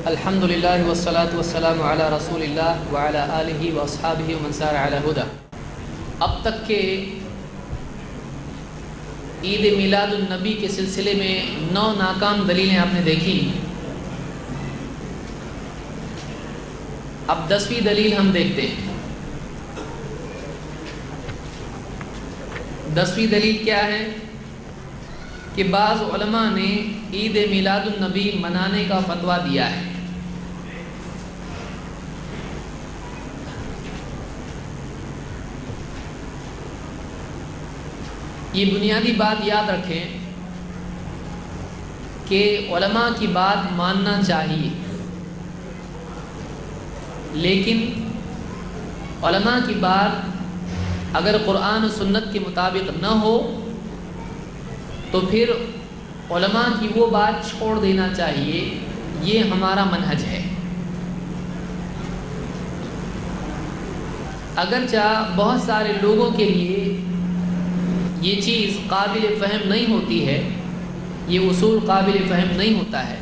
الحمدللہ والصلاة والسلام علی رسول اللہ وعلی آلہ واصحابہ ومن سار علی ہدی۔ اب تک کے عید میلاد النبی کے سلسلے میں 9 ناکام دلیلیں آپ نے دیکھی۔ اب 10ویں دلیل ہم دیکھتے ہیں۔ 10ویں دلیل کیا ہے کہ بعض علماء نے عید میلاد النبی منانے کا فتویٰ دیا ہے۔ یہ بنیادی بات یاد رکھیں کہ علماء کی بات ماننا چاہیے، لیکن علماء کی بات اگر قرآن و سنت کے مطابق نہ ہو تو پھر علماء کی وہ بات چھوڑ دینا چاہیے۔ یہ ہمارا منہج ہے۔ اگرچہ بہت سارے لوگوں کے لیے یہ چیز قابل فہم نہیں ہوتی ہے، یہ اصول قابل فہم نہیں ہوتا ہے،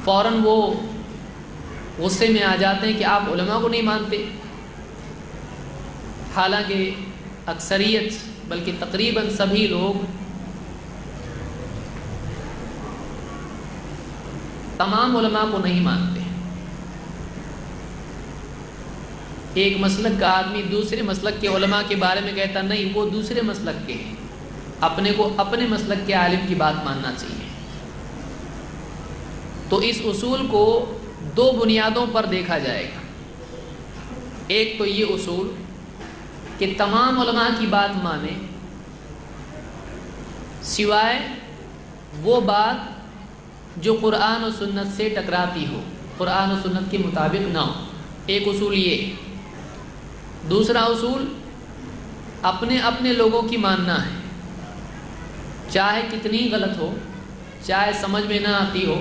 فوراً وہ غصے میں آ جاتے ہیں کہ آپ علماء کو نہیں مانتے، حالانکہ اکثریت بلکہ تقریباً سبھی لوگ تمام علماء کو نہیں مانتے۔ ایک مسلک کا آدمی دوسرے مسلک کے علماء کے بارے میں کہتا نہیں، وہ دوسرے مسلک کے ہیں، اپنے کو اپنے مسلک کے عالم کی بات ماننا چاہیے۔ تو اس اصول کو 2 بنیادوں پر دیکھا جائے گا۔ ایک تو یہ اصول کہ تمام علماء کی بات مانیں سوائے وہ بات جو قرآن و سنت سے ٹکراتی ہو، قرآن و سنت کے مطابق نہ ہو۔ ایک اصول یہ۔ دوسرا اصول اپنے اپنے لوگوں کی ماننا ہے، چاہے کتنی غلط ہو، چاہے سمجھ میں نہ آتی ہو،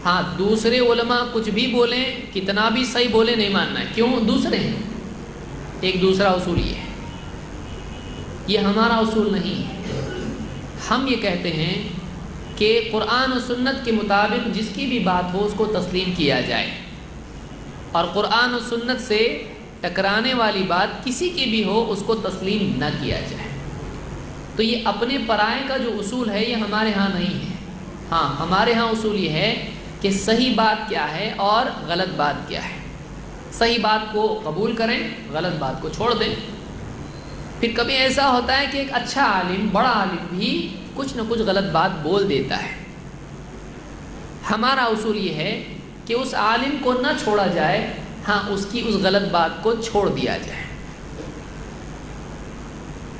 ہاں دوسرے علماء کچھ بھی بولیں، کتنا بھی صحیح بولیں، نہیں ماننا ہے۔ کیوں؟ دوسرے ہیں۔ ایک دوسرا اصول یہ ہے۔ یہ ہمارا اصول نہیں ہے۔ ہم یہ کہتے ہیں کہ قرآن و سنت کے مطابق جس کی بھی بات ہو اس کو تسلیم کیا جائے، اور قرآن و سنت سے ٹکرانے والی بات کسی کی بھی ہو اس کو تسلیم نہ کیا جائے۔ تو یہ اپنے پرائے کا جو اصول ہے یہ ہمارے ہاں نہیں ہے۔ ہاں ہمارے ہاں اصول یہ ہے کہ صحیح بات کیا ہے اور غلط بات کیا ہے۔ صحیح بات کو قبول کریں، غلط بات کو چھوڑ دیں۔ پھر کبھی ایسا ہوتا ہے کہ ایک اچھا عالم، بڑا عالم بھی کچھ نہ کچھ غلط بات بول دیتا ہے۔ ہمارا اصول یہ ہے کہ اس عالم کو نہ چھوڑا جائے، ہاں اس کی اس غلط بات کو چھوڑ دیا جائے۔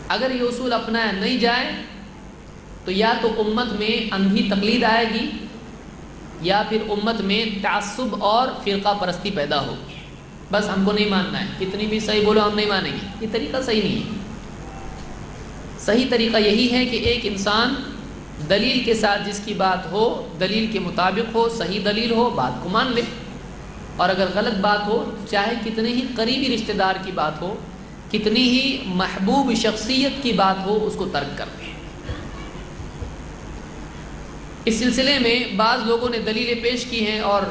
اگر یہ اصول اپنایا نہیں جائے تو یا تو امت میں اندھی تقلید آئے گی، یا پھر امت میں تعصب اور فرقہ پرستی پیدا ہوگی۔ بس ہم کو نہیں ماننا ہے، کتنی بھی صحیح بولو ہم نہیں مانیں گے، یہ طریقہ صحیح نہیں ہے۔ صحیح طریقہ یہی ہے کہ ایک انسان دلیل کے ساتھ جس کی بات ہو، دلیل کے مطابق ہو، صحیح دلیل ہو، بات کو مان لے، اور اگر غلط بات ہو، چاہے کتنے ہی قریبی رشتہ دار کی بات ہو، کتنی ہی محبوب شخصیت کی بات ہو، اس کو ترک کر دیں۔ اس سلسلے میں بعض لوگوں نے دلیلیں پیش کی ہیں اور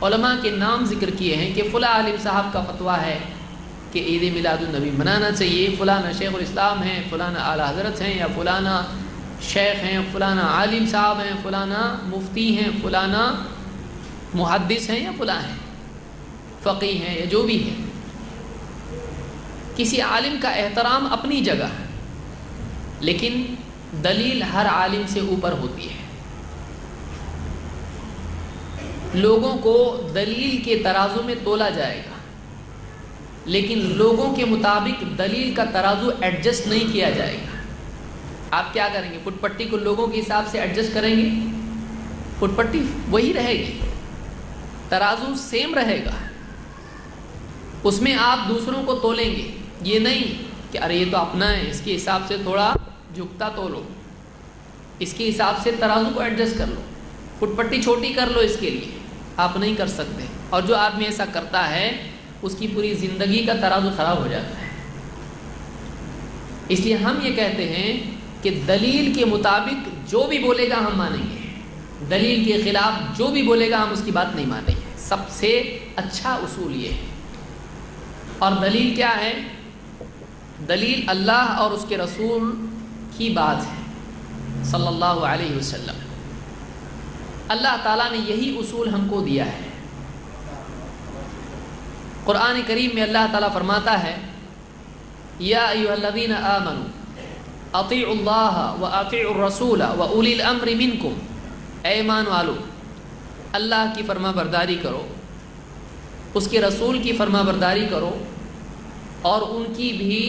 علماء کے نام ذکر کیے ہیں کہ فلاں عالم صاحب کا فتویٰ ہے کہ عید میلاد النبی منانا چاہیے، فلانا شیخ الاسلام ہیں، فلانا اعلیٰ حضرت ہیں، یا فلانا شیخ ہیں، فلانا عالم صاحب ہیں، فلانا مفتی ہیں، فلانا محدث ہیں، یا فلاں ہیں، فقیہ ہیں، یا جو بھی ہیں۔ کسی عالم کا احترام اپنی جگہ ہے، لیکن دلیل ہر عالم سے اوپر ہوتی ہے۔ لوگوں کو دلیل کے ترازو میں تولا جائے گا، لیکن لوگوں کے مطابق دلیل کا ترازو ایڈجسٹ نہیں کیا جائے گا۔ آپ کیا کریں گے؟ فٹ پٹی کو لوگوں کے حساب سے ایڈجسٹ کریں گے؟ فٹ پٹی وہی رہے گی، ترازو سیم رہے گا، اس میں آپ دوسروں کو تولیں گے۔ یہ نہیں کہ ارے یہ تو اپنا ہے، اس کے حساب سے تھوڑا جھکتا تولو، اس کے حساب سے ترازو کو ایڈجسٹ کر لو، فٹ پٹی چھوٹی کر لو، اس کے لیے آپ نہیں کر سکتے۔ اور جو آدمی ایسا کرتا ہے اس کی پوری زندگی کا ترازو خراب ہو جاتا ہے۔ اس لیے ہم یہ کہتے ہیں کہ دلیل کے مطابق جو بھی بولے گا ہم مانیں گے، دلیل کے خلاف جو بھی بولے گا ہم اس کی بات نہیں مانیں گے. سب سے اچھا اصول یہ ہے. اور دلیل کیا ہے؟ دلیل اللہ اور اس کے رسول کی بات ہے صلی اللہ علیہ وسلم. اللہ تعالیٰ نے یہی اصول ہم کو دیا ہے. قرآن کریم میں اللہ تعالیٰ فرماتا ہے یا ایھا الذین آمنوا اطیعوا اللہ واطیعوا الرسول واولی الامر منکم. اے ایمان والو، اللہ کی فرما برداری کرو، اس کے رسول کی فرما برداری کرو، اور ان کی بھی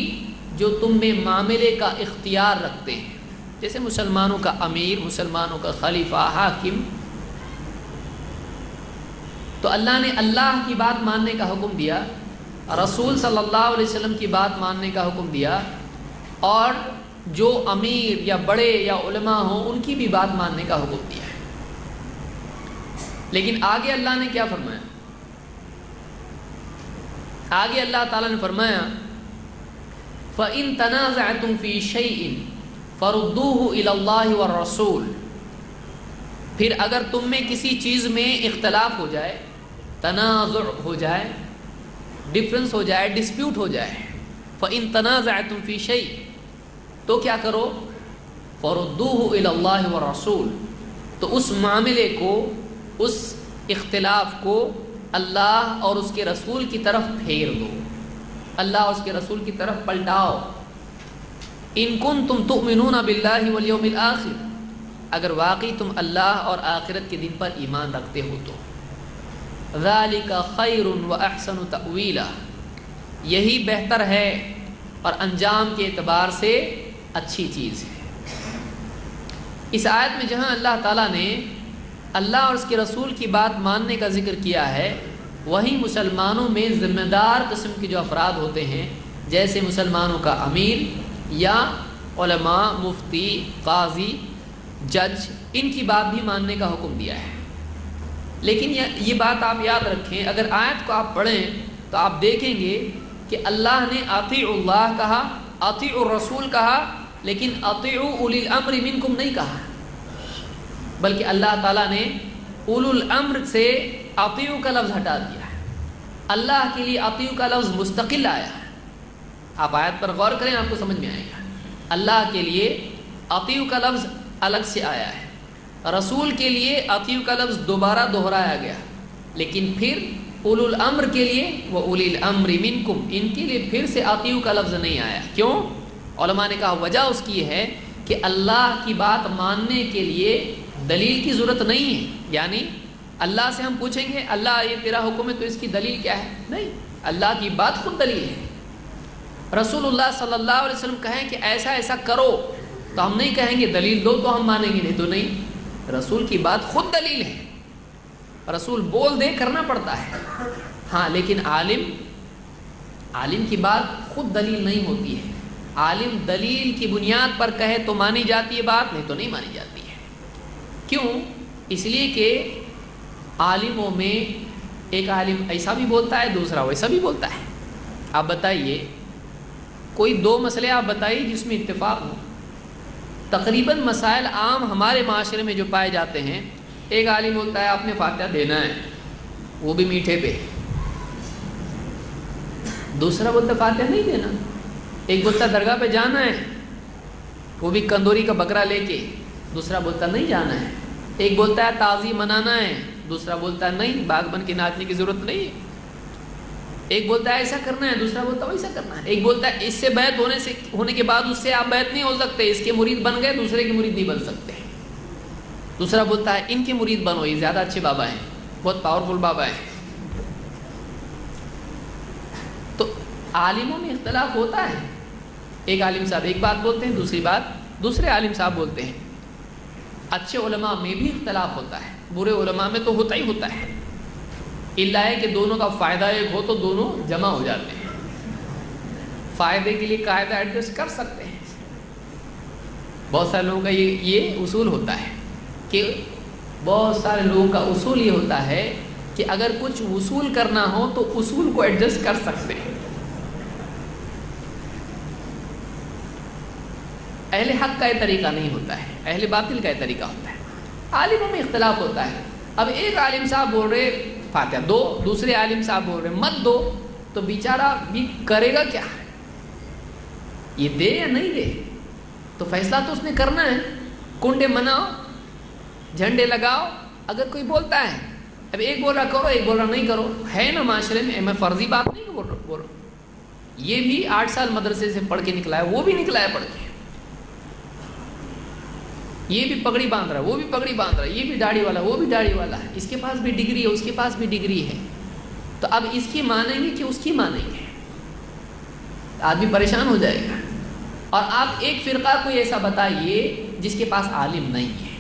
جو تم میں معاملے کا اختیار رکھتے ہیں، جیسے مسلمانوں کا امیر، مسلمانوں کا خلیفہ، حاکم. تو اللہ نے اللہ کی بات ماننے کا حکم دیا، رسول صلی اللہ علیہ وسلم کی بات ماننے کا حکم دیا، اور جو امیر یا بڑے یا علماء ہوں ان کی بھی بات ماننے کا حکم دیا ہے. لیکن آگے اللہ نے کیا فرمایا؟ آگے اللہ تعالیٰ نے فرمایا فَإِن تَنَازَعْتُمْ فِي شَيْءٍ فَرُدُّوهُ إِلَى اللَّهِ وَالرَّسُولِ. پھر اگر تم میں کسی چیز میں اختلاف ہو جائے، تنازع ہو جائے، ڈفرنس ہو جائے، ڈسپیوٹ ہو جائے، فَإِن تَنَازَعْتُمْ فِي شَيْءٍ، تو کیا کرو؟ فَرُدُّوهُ إِلَى اللَّهِ وَالرَّسُولِ. تو اس معاملے کو، اس اختلاف کو اللہ اور اس کے رسول کی طرف پھیر دو، اللہ اور اس کے رسول کی طرف پلٹاؤ. ان کنتم تؤمنون باللہ والیوم الآخر، اگر واقعی تم اللہ اور آخرت کے دن پر ایمان رکھتے ہو تو. ذالک خیر واحسن تأویلا، یہی بہتر ہے اور انجام کے اعتبار سے اچھی چیز ہے. اس آیت میں جہاں اللہ تعالیٰ نے اللہ اور اس کے رسول کی بات ماننے کا ذکر کیا ہے، وہیں مسلمانوں میں ذمہ دار قسم کے جو افراد ہوتے ہیں، جیسے مسلمانوں کا امیر یا علماء، مفتی، قاضی، جج، ان کی بات بھی ماننے کا حکم دیا ہے. لیکن یہ بات آپ یاد رکھیں، اگر آیت کو آپ پڑھیں تو آپ دیکھیں گے کہ اللہ نے اطیعوا اللہ کہا، اطیعوا الرسول کہا، لیکن اطیعوا اولی الامر منکم نہیں کہا، بلکہ اللہ تعالیٰ نے اولو الامر سے اطیعوا کا لفظ ہٹا دیا ہے. اللہ کے لیے اطیعوا کا لفظ مستقل آیا ہے. آپ آیت پر غور کریں، آپ کو سمجھ میں آئے گا. اللہ کے لیے اطیعوا کا لفظ الگ سے آیا ہے، رسول کے لیے اطیعوا کا لفظ دوبارہ دہرایا گیا، لیکن پھر اولو الامر کے لیے وہ اولی الامر منکم، ان کے لیے پھر سے اطیعوا کا لفظ نہیں آیا. کیوں؟ علماء نے کہا وجہ اس کی ہے کہ اللہ کی بات ماننے کے لیے دلیل کی ضرورت نہیں ہے. یعنی اللہ سے ہم پوچھیں گے اللہ یہ تیرا حکم ہے تو اس کی دلیل کیا ہے؟ نہیں، اللہ کی بات خود دلیل ہے. رسول اللہ صلی اللہ علیہ وسلم کہیں کہ ایسا ایسا کرو تو ہم نہیں کہیں گے دلیل دو تو ہم مانیں گے، نہیں تو نہیں. رسول کی بات خود دلیل ہے، رسول بول دے کرنا پڑتا ہے. ہاں لیکن عالم کی بات خود دلیل نہیں ہوتی ہے. عالم دلیل کی بنیاد پر کہے تو مانی جاتی ہے بات، نہیں تو نہیں مانی جاتی ہے. کیوں؟ اس لیے کہ عالموں میں ایک عالم ایسا بھی بولتا ہے، دوسرا ویسا بھی بولتا ہے. آپ بتائیے کوئی دو مسئلے آپ بتائیے جس میں اتفاق ہو. تقریباً مسائل عام ہمارے معاشرے میں جو پائے جاتے ہیں، ایک عالم بولتا ہے آپ نے فاتحہ دینا ہے، وہ بھی میٹھے پہ. دوسرا بولتا ہے فاتحہ نہیں دینا. ایک بولتا ہے درگاہ پہ جانا ہے، وہ بھی کندوری کا بکرا لے کے. دوسرا بولتا نہیں جانا ہے. ایک بولتا ہے تعظیم منانا ہے، دوسرا بولتا ہے نہیں، باغ بن کے ناچنے کی ضرورت نہیں ہے. ایک بولتا ہے ایسا کرنا ہے، دوسرا بولتا ہے ویسا کرنا ہے. ایک بولتا ہے اس سے بیعت ہونے کے بعد اس سے آپ بیعت نہیں ہو سکتے، اس کے مرید بن گئے دوسرے کے مرید نہیں بن سکتے. دوسرا بولتا ہے ان کے مرید بنو، یہ زیادہ اچھے بابا ہیں، بہت پاورفل بابا ہیں. تو عالموں میں اختلاف ہوتا ہے. ایک عالم صاحب ایک بات بولتے ہیں، دوسری بات دوسرے عالم صاحب بولتے ہیں. اچھے علماء میں بھی اختلاف ہوتا ہے، برے علماء میں تو ہوتا ہی ہوتا ہے. اللہ ہے کہ دونوں کا فائدہ ایک ہو تو دونوں جمع ہو جاتے ہیں. فائدے کے لیے قاعدہ ایڈجسٹ کر سکتے ہیں. بہت سارے لوگوں کا یہ اصول ہوتا ہے کہ بہت سارے لوگوں کا اصول یہ ہوتا ہے کہ اگر کچھ وصول کرنا ہو تو اصول کو ایڈجسٹ کر سکتے ہیں. اہل حق کا یہ طریقہ نہیں ہوتا ہے، اہل باطل کا یہ طریقہ ہوتا ہے. عالموں میں اختلاف ہوتا ہے. اب ایک عالم صاحب بول رہے فاتحہ دو، دوسرے عالم صاحب بول رہے مت دو، تو بیچارہ بھی کرے گا کیا؟ یہ دے یا نہیں دے؟ تو فیصلہ تو اس نے کرنا ہے. کنڈے مناؤ، جھنڈے لگاؤ. اگر کوئی بولتا ہے، اب ایک بول رہا کرو، ایک بول رہا نہیں کرو، ہے نا معاشرے میں فرضی بات نہیں بول رہا. یہ بھی 8 سال مدرسے سے پڑھ کے نکلا ہے، وہ بھی نکلا ہے پڑھ کے. یہ بھی پگڑی باندھ رہا ہے، وہ بھی پگڑی باندھ رہا ہے، یہ بھی داڑھی والا، وہ بھی داڑھی والا ہے، اس کے پاس بھی ڈگری ہے، اس کے پاس بھی ڈگری ہے. تو اب اس کی مانیں گے کہ اس کی مانیں گے؟ آدمی پریشان ہو جائے گا. اور آپ ایک فرقہ کوئی ایسا بتائیے جس کے پاس عالم نہیں ہے،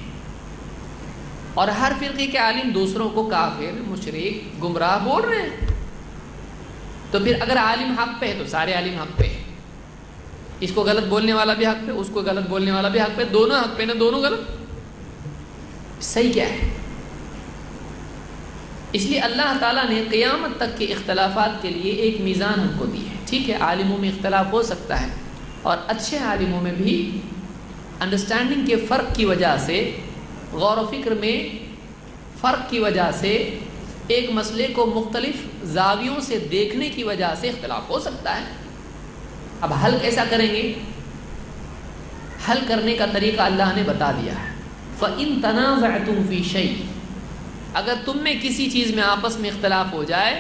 اور ہر فرقے کے عالم دوسروں کو کافر، مشرک، گمراہ بول رہے ہیں. تو پھر اگر عالم حق پہ ہے تو سارے عالم حق پہ ہے. اس کو غلط بولنے والا بھی حق پہ، اس کو غلط بولنے والا بھی حق پہ، دونوں حق پہ نا، دونوں غلط. صحیح کیا ہے؟ اس لیے اللہ تعالیٰ نے قیامت تک کے اختلافات کے لیے ایک میزان ہم کو دی ہے. ٹھیک ہے، عالموں میں اختلاف ہو سکتا ہے، اور اچھے عالموں میں بھی انڈرسٹینڈنگ کے فرق کی وجہ سے، غور و فکر میں فرق کی وجہ سے، ایک مسئلے کو مختلف زاویوں سے دیکھنے کی وجہ سے اختلاف ہو سکتا ہے. اب حل کیسا کریں گے؟ حل کرنے کا طریقہ اللہ نے بتا دیا ہے. فَإِن تَنَازَعْتُمْ فِي شَيْءٍ، اگر تم میں کسی چیز میں آپس میں اختلاف ہو جائے،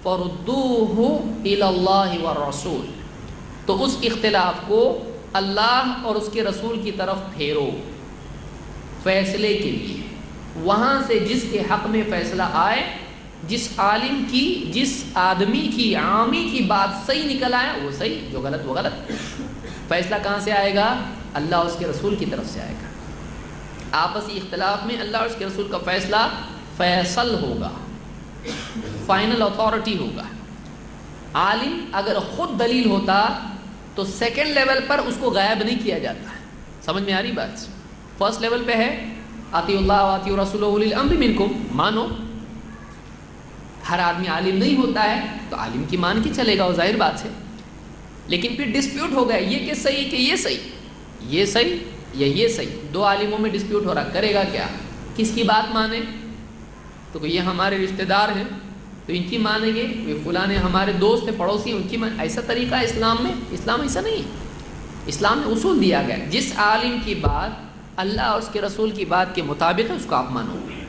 فَرُدُّوهُ إِلَى اللَّهِ وَالرَّسُولِ، تو اس اختلاف کو اللہ اور اس کے رسول کی طرف پھیرو فیصلے کے لیے. وہاں سے جس کے حق میں فیصلہ آئے، جس عالم کی، جس آدمی کی، عامی کی بات صحیح نکل آئے وہ صحیح، جو غلط وہ غلط. فیصلہ کہاں سے آئے گا؟ اللہ اور اس کے رسول کی طرف سے آئے گا. آپسی اختلاف میں اللہ اور اس کے رسول کا فیصلہ فیصل ہوگا، فائنل اتھارٹی ہوگا. عالم اگر خود دلیل ہوتا تو سیکنڈ لیول پر اس کو غائب نہیں کیا جاتا. سمجھ میں آ رہی بات؟ فرسٹ لیول پہ ہے اطیعوا اللہ واطیعوا الرسول واولی الامر منکم، مانو. ہر آدمی عالم نہیں ہوتا ہے تو عالم کی مان کے چلے گا، وہ ظاہر بات ہے. لیکن پھر ڈسپیوٹ ہو گیا، یہ کہ صحیح کہ یہ صحیح، یہ صحیح یا یہ صحیح، دو عالموں میں ڈسپیوٹ ہو رہا، کرے گا کیا؟ کس کی بات مانے؟ تو یہ ہمارے رشتہ دار ہیں تو ان کی مانیں گے، یہ فلاں ہمارے دوست ہیں، پڑوسی ہیں، ان کی ایسا طریقہ ہے اسلام میں؟ اسلام ایسا نہیں ہے. اسلام میں اصول دیا گیا، جس عالم کی بات اللہ اور اس کے رسول کی بات کے مطابق ہے اس کو آپ مانو گے،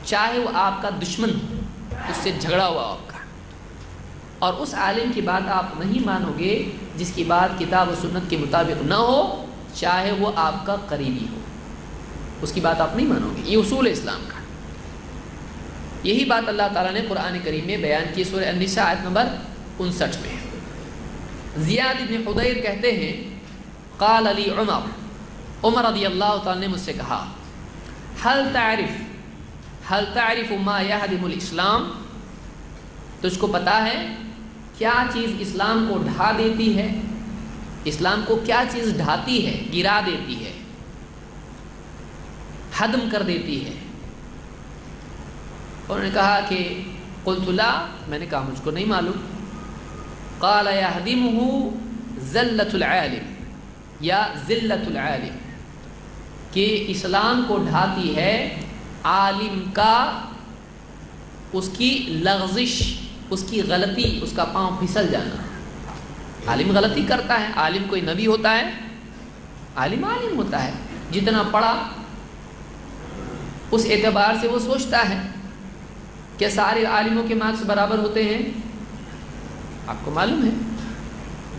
چاہے وہ آپ کا دشمن ہو، اس سے جھگڑا ہوا آپ کا. اور اس عالم کی بات آپ نہیں مانو گے جس کی بات کتاب و سنت کے مطابق نہ ہو، چاہے وہ آپ کا قریبی ہو، اس کی بات آپ نہیں مانو گے. یہ اصول ہے اسلام کا. یہی بات اللہ تعالیٰ نے قرآن کریم میں بیان کی سورہ النساء آیت نمبر 59 میں. زیاد بن حضیر کہتے ہیں قال علی عمر رضی اللہ تعالیٰ نے مجھ سے کہا حل تعرف ما یہدم الاسلام، تجھ کو پتا ہے کیا چیز اسلام کو ڈھا دیتی ہے؟ اسلام کو کیا چیز ڈھاتی ہے، گرا دیتی ہے، ہدم کر دیتی ہے؟ انہوں نے کہا کہ قلت لا، میں نے کہا مجھ کو نہیں معلوم. قال یہدمہ ذلت العالم یا ذلت العالم، کہ اسلام کو ڈھاتی ہے عالم کا، اس کی لغزش، اس کی غلطی، اس کا پاؤں پھسل جانا. عالم غلطی کرتا ہے، عالم کوئی نبی ہوتا ہے؟ عالم ہوتا ہے، جتنا پڑھا اس اعتبار سے وہ سوچتا ہے. کیا سارے عالموں کے مارکس برابر ہوتے ہیں؟ آپ کو معلوم ہے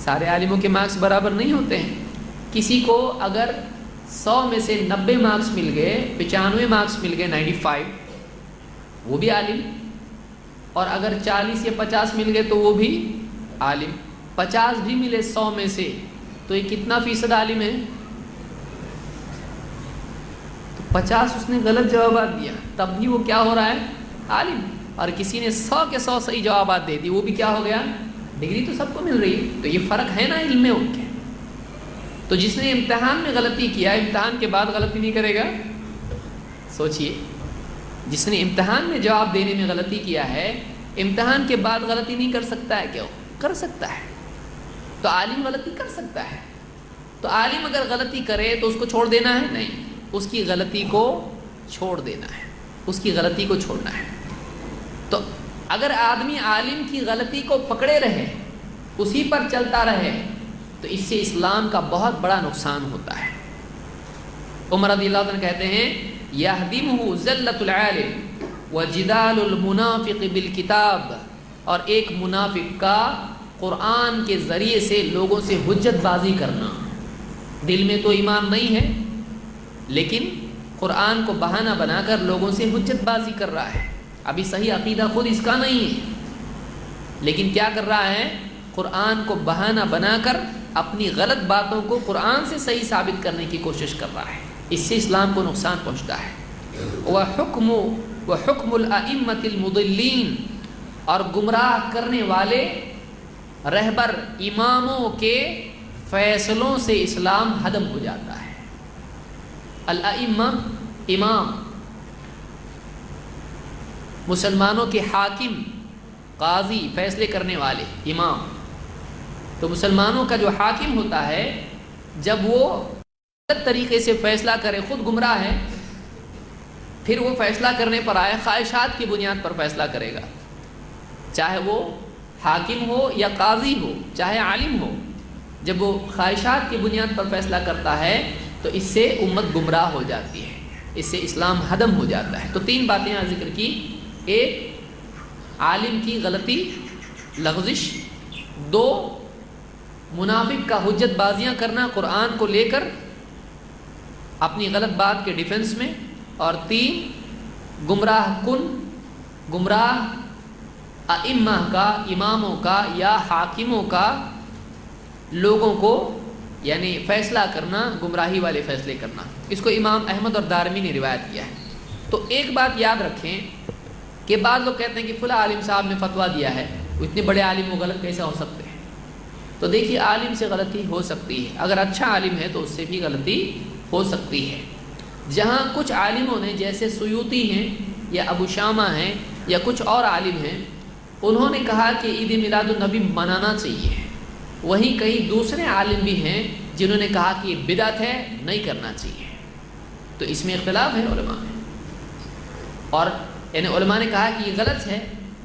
سارے عالموں کے مارکس برابر نہیں ہوتے ہیں. کسی کو اگر 100 میں سے 90 مارکس مل گئے، 95 مارکس مل گئے، 95، وہ بھی عالم. اور اگر 40 یا 50 مل گئے تو وہ بھی عالم. 50 بھی ملے 100 میں سے تو یہ کتنا فیصد عالم ہے؟ 50 اس نے غلط جوابات دیا، تب بھی وہ کیا ہو رہا ہے؟ عالم. اور کسی نے 100 کے 100 صحیح جوابات دے دی، وہ بھی کیا ہو گیا؟ ڈگری تو سب کو مل رہی ہے. تو یہ فرق ہے نا علم میں ان کے. تو جس نے امتحان میں غلطی کیا، امتحان کے بعد غلطی نہیں کرے گا؟ سوچئے، جس نے امتحان میں جواب دینے میں غلطی کیا ہے، امتحان کے بعد غلطی نہیں کر سکتا ہے؟ کیوں کر سکتا ہے. تو عالم غلطی کر سکتا ہے. تو عالم اگر غلطی کرے تو اس کو چھوڑ دینا ہے؟ نہیں، اس کی غلطی کو چھوڑ دینا ہے، اس کی غلطی کو چھوڑنا ہے۔ تو اگر آدمی عالم کی غلطی کو پکڑے رہے، اسی پر چلتا رہے، تو اس سے اسلام کا بہت بڑا نقصان ہوتا ہے۔ عمر رضی اللہ عنہ کہتے ہیں یہدمہ ذلۃ العالم وجدال المنافق بالکتاب، اور ایک منافق کا قرآن کے ذریعے سے لوگوں سے حجت بازی کرنا، دل میں تو ایمان نہیں ہے لیکن قرآن کو بہانہ بنا کر لوگوں سے حجت بازی کر رہا ہے، ابھی صحیح عقیدہ خود اس کا نہیں ہے لیکن کیا کر رہا ہے، قرآن کو بہانہ بنا کر اپنی غلط باتوں کو قرآن سے صحیح ثابت کرنے کی کوشش کر رہا ہے، اس سے اسلام کو نقصان پہنچتا ہے۔ وحکم الائمۃ المضلین، اور گمراہ کرنے والے رہبر اماموں کے فیصلوں سے اسلام ہدم ہو جاتا ہے۔ الائمہ امام، مسلمانوں کے حاکم، قاضی، فیصلے کرنے والے امام۔ تو مسلمانوں کا جو حاکم ہوتا ہے جب وہ غلط طریقے سے فیصلہ کرے، خود گمراہ ہے، پھر وہ فیصلہ کرنے پر آئے خواہشات کی بنیاد پر فیصلہ کرے گا، چاہے وہ حاکم ہو یا قاضی ہو، چاہے عالم ہو، جب وہ خواہشات کی بنیاد پر فیصلہ کرتا ہے تو اس سے امت گمراہ ہو جاتی ہے، اس سے اسلام ہدم ہو جاتا ہے۔ تو تین باتیں یہاں ذکر کی، ایک عالم کی غلطی لغزش، دو منافق کا حجت بازیاں کرنا قرآن کو لے کر اپنی غلط بات کے ڈیفنس میں، اور تین گمراہ ائمہ کا، اماموں کا یا حاکموں کا لوگوں کو یعنی فیصلہ کرنا، گمراہی والے فیصلے کرنا۔ اس کو امام احمد اور دارمی نے روایت کیا ہے۔ تو ایک بات یاد رکھیں کہ بعض لوگ کہتے ہیں کہ فلاں عالم صاحب نے فتویٰ دیا ہے، وہ اتنے بڑے عالم وہ غلط کیسے ہو سکتے ہیں؟ تو دیکھیے عالم سے غلطی ہو سکتی ہے، اگر اچھا عالم ہے تو اس سے بھی غلطی ہو سکتی ہے۔ جہاں کچھ عالموں نے، جیسے سیوطی ہیں یا ابو شامہ ہیں یا کچھ اور عالم ہیں، انہوں نے کہا کہ عید میلاد النبی منانا چاہیے، وہیں کئی دوسرے عالم بھی ہیں جنہوں نے کہا کہ یہ بدعت ہے، نہیں کرنا چاہیے۔ تو اس میں اختلاف ہے علماء میں، اور یعنی علماء نے کہا کہ یہ غلط ہے۔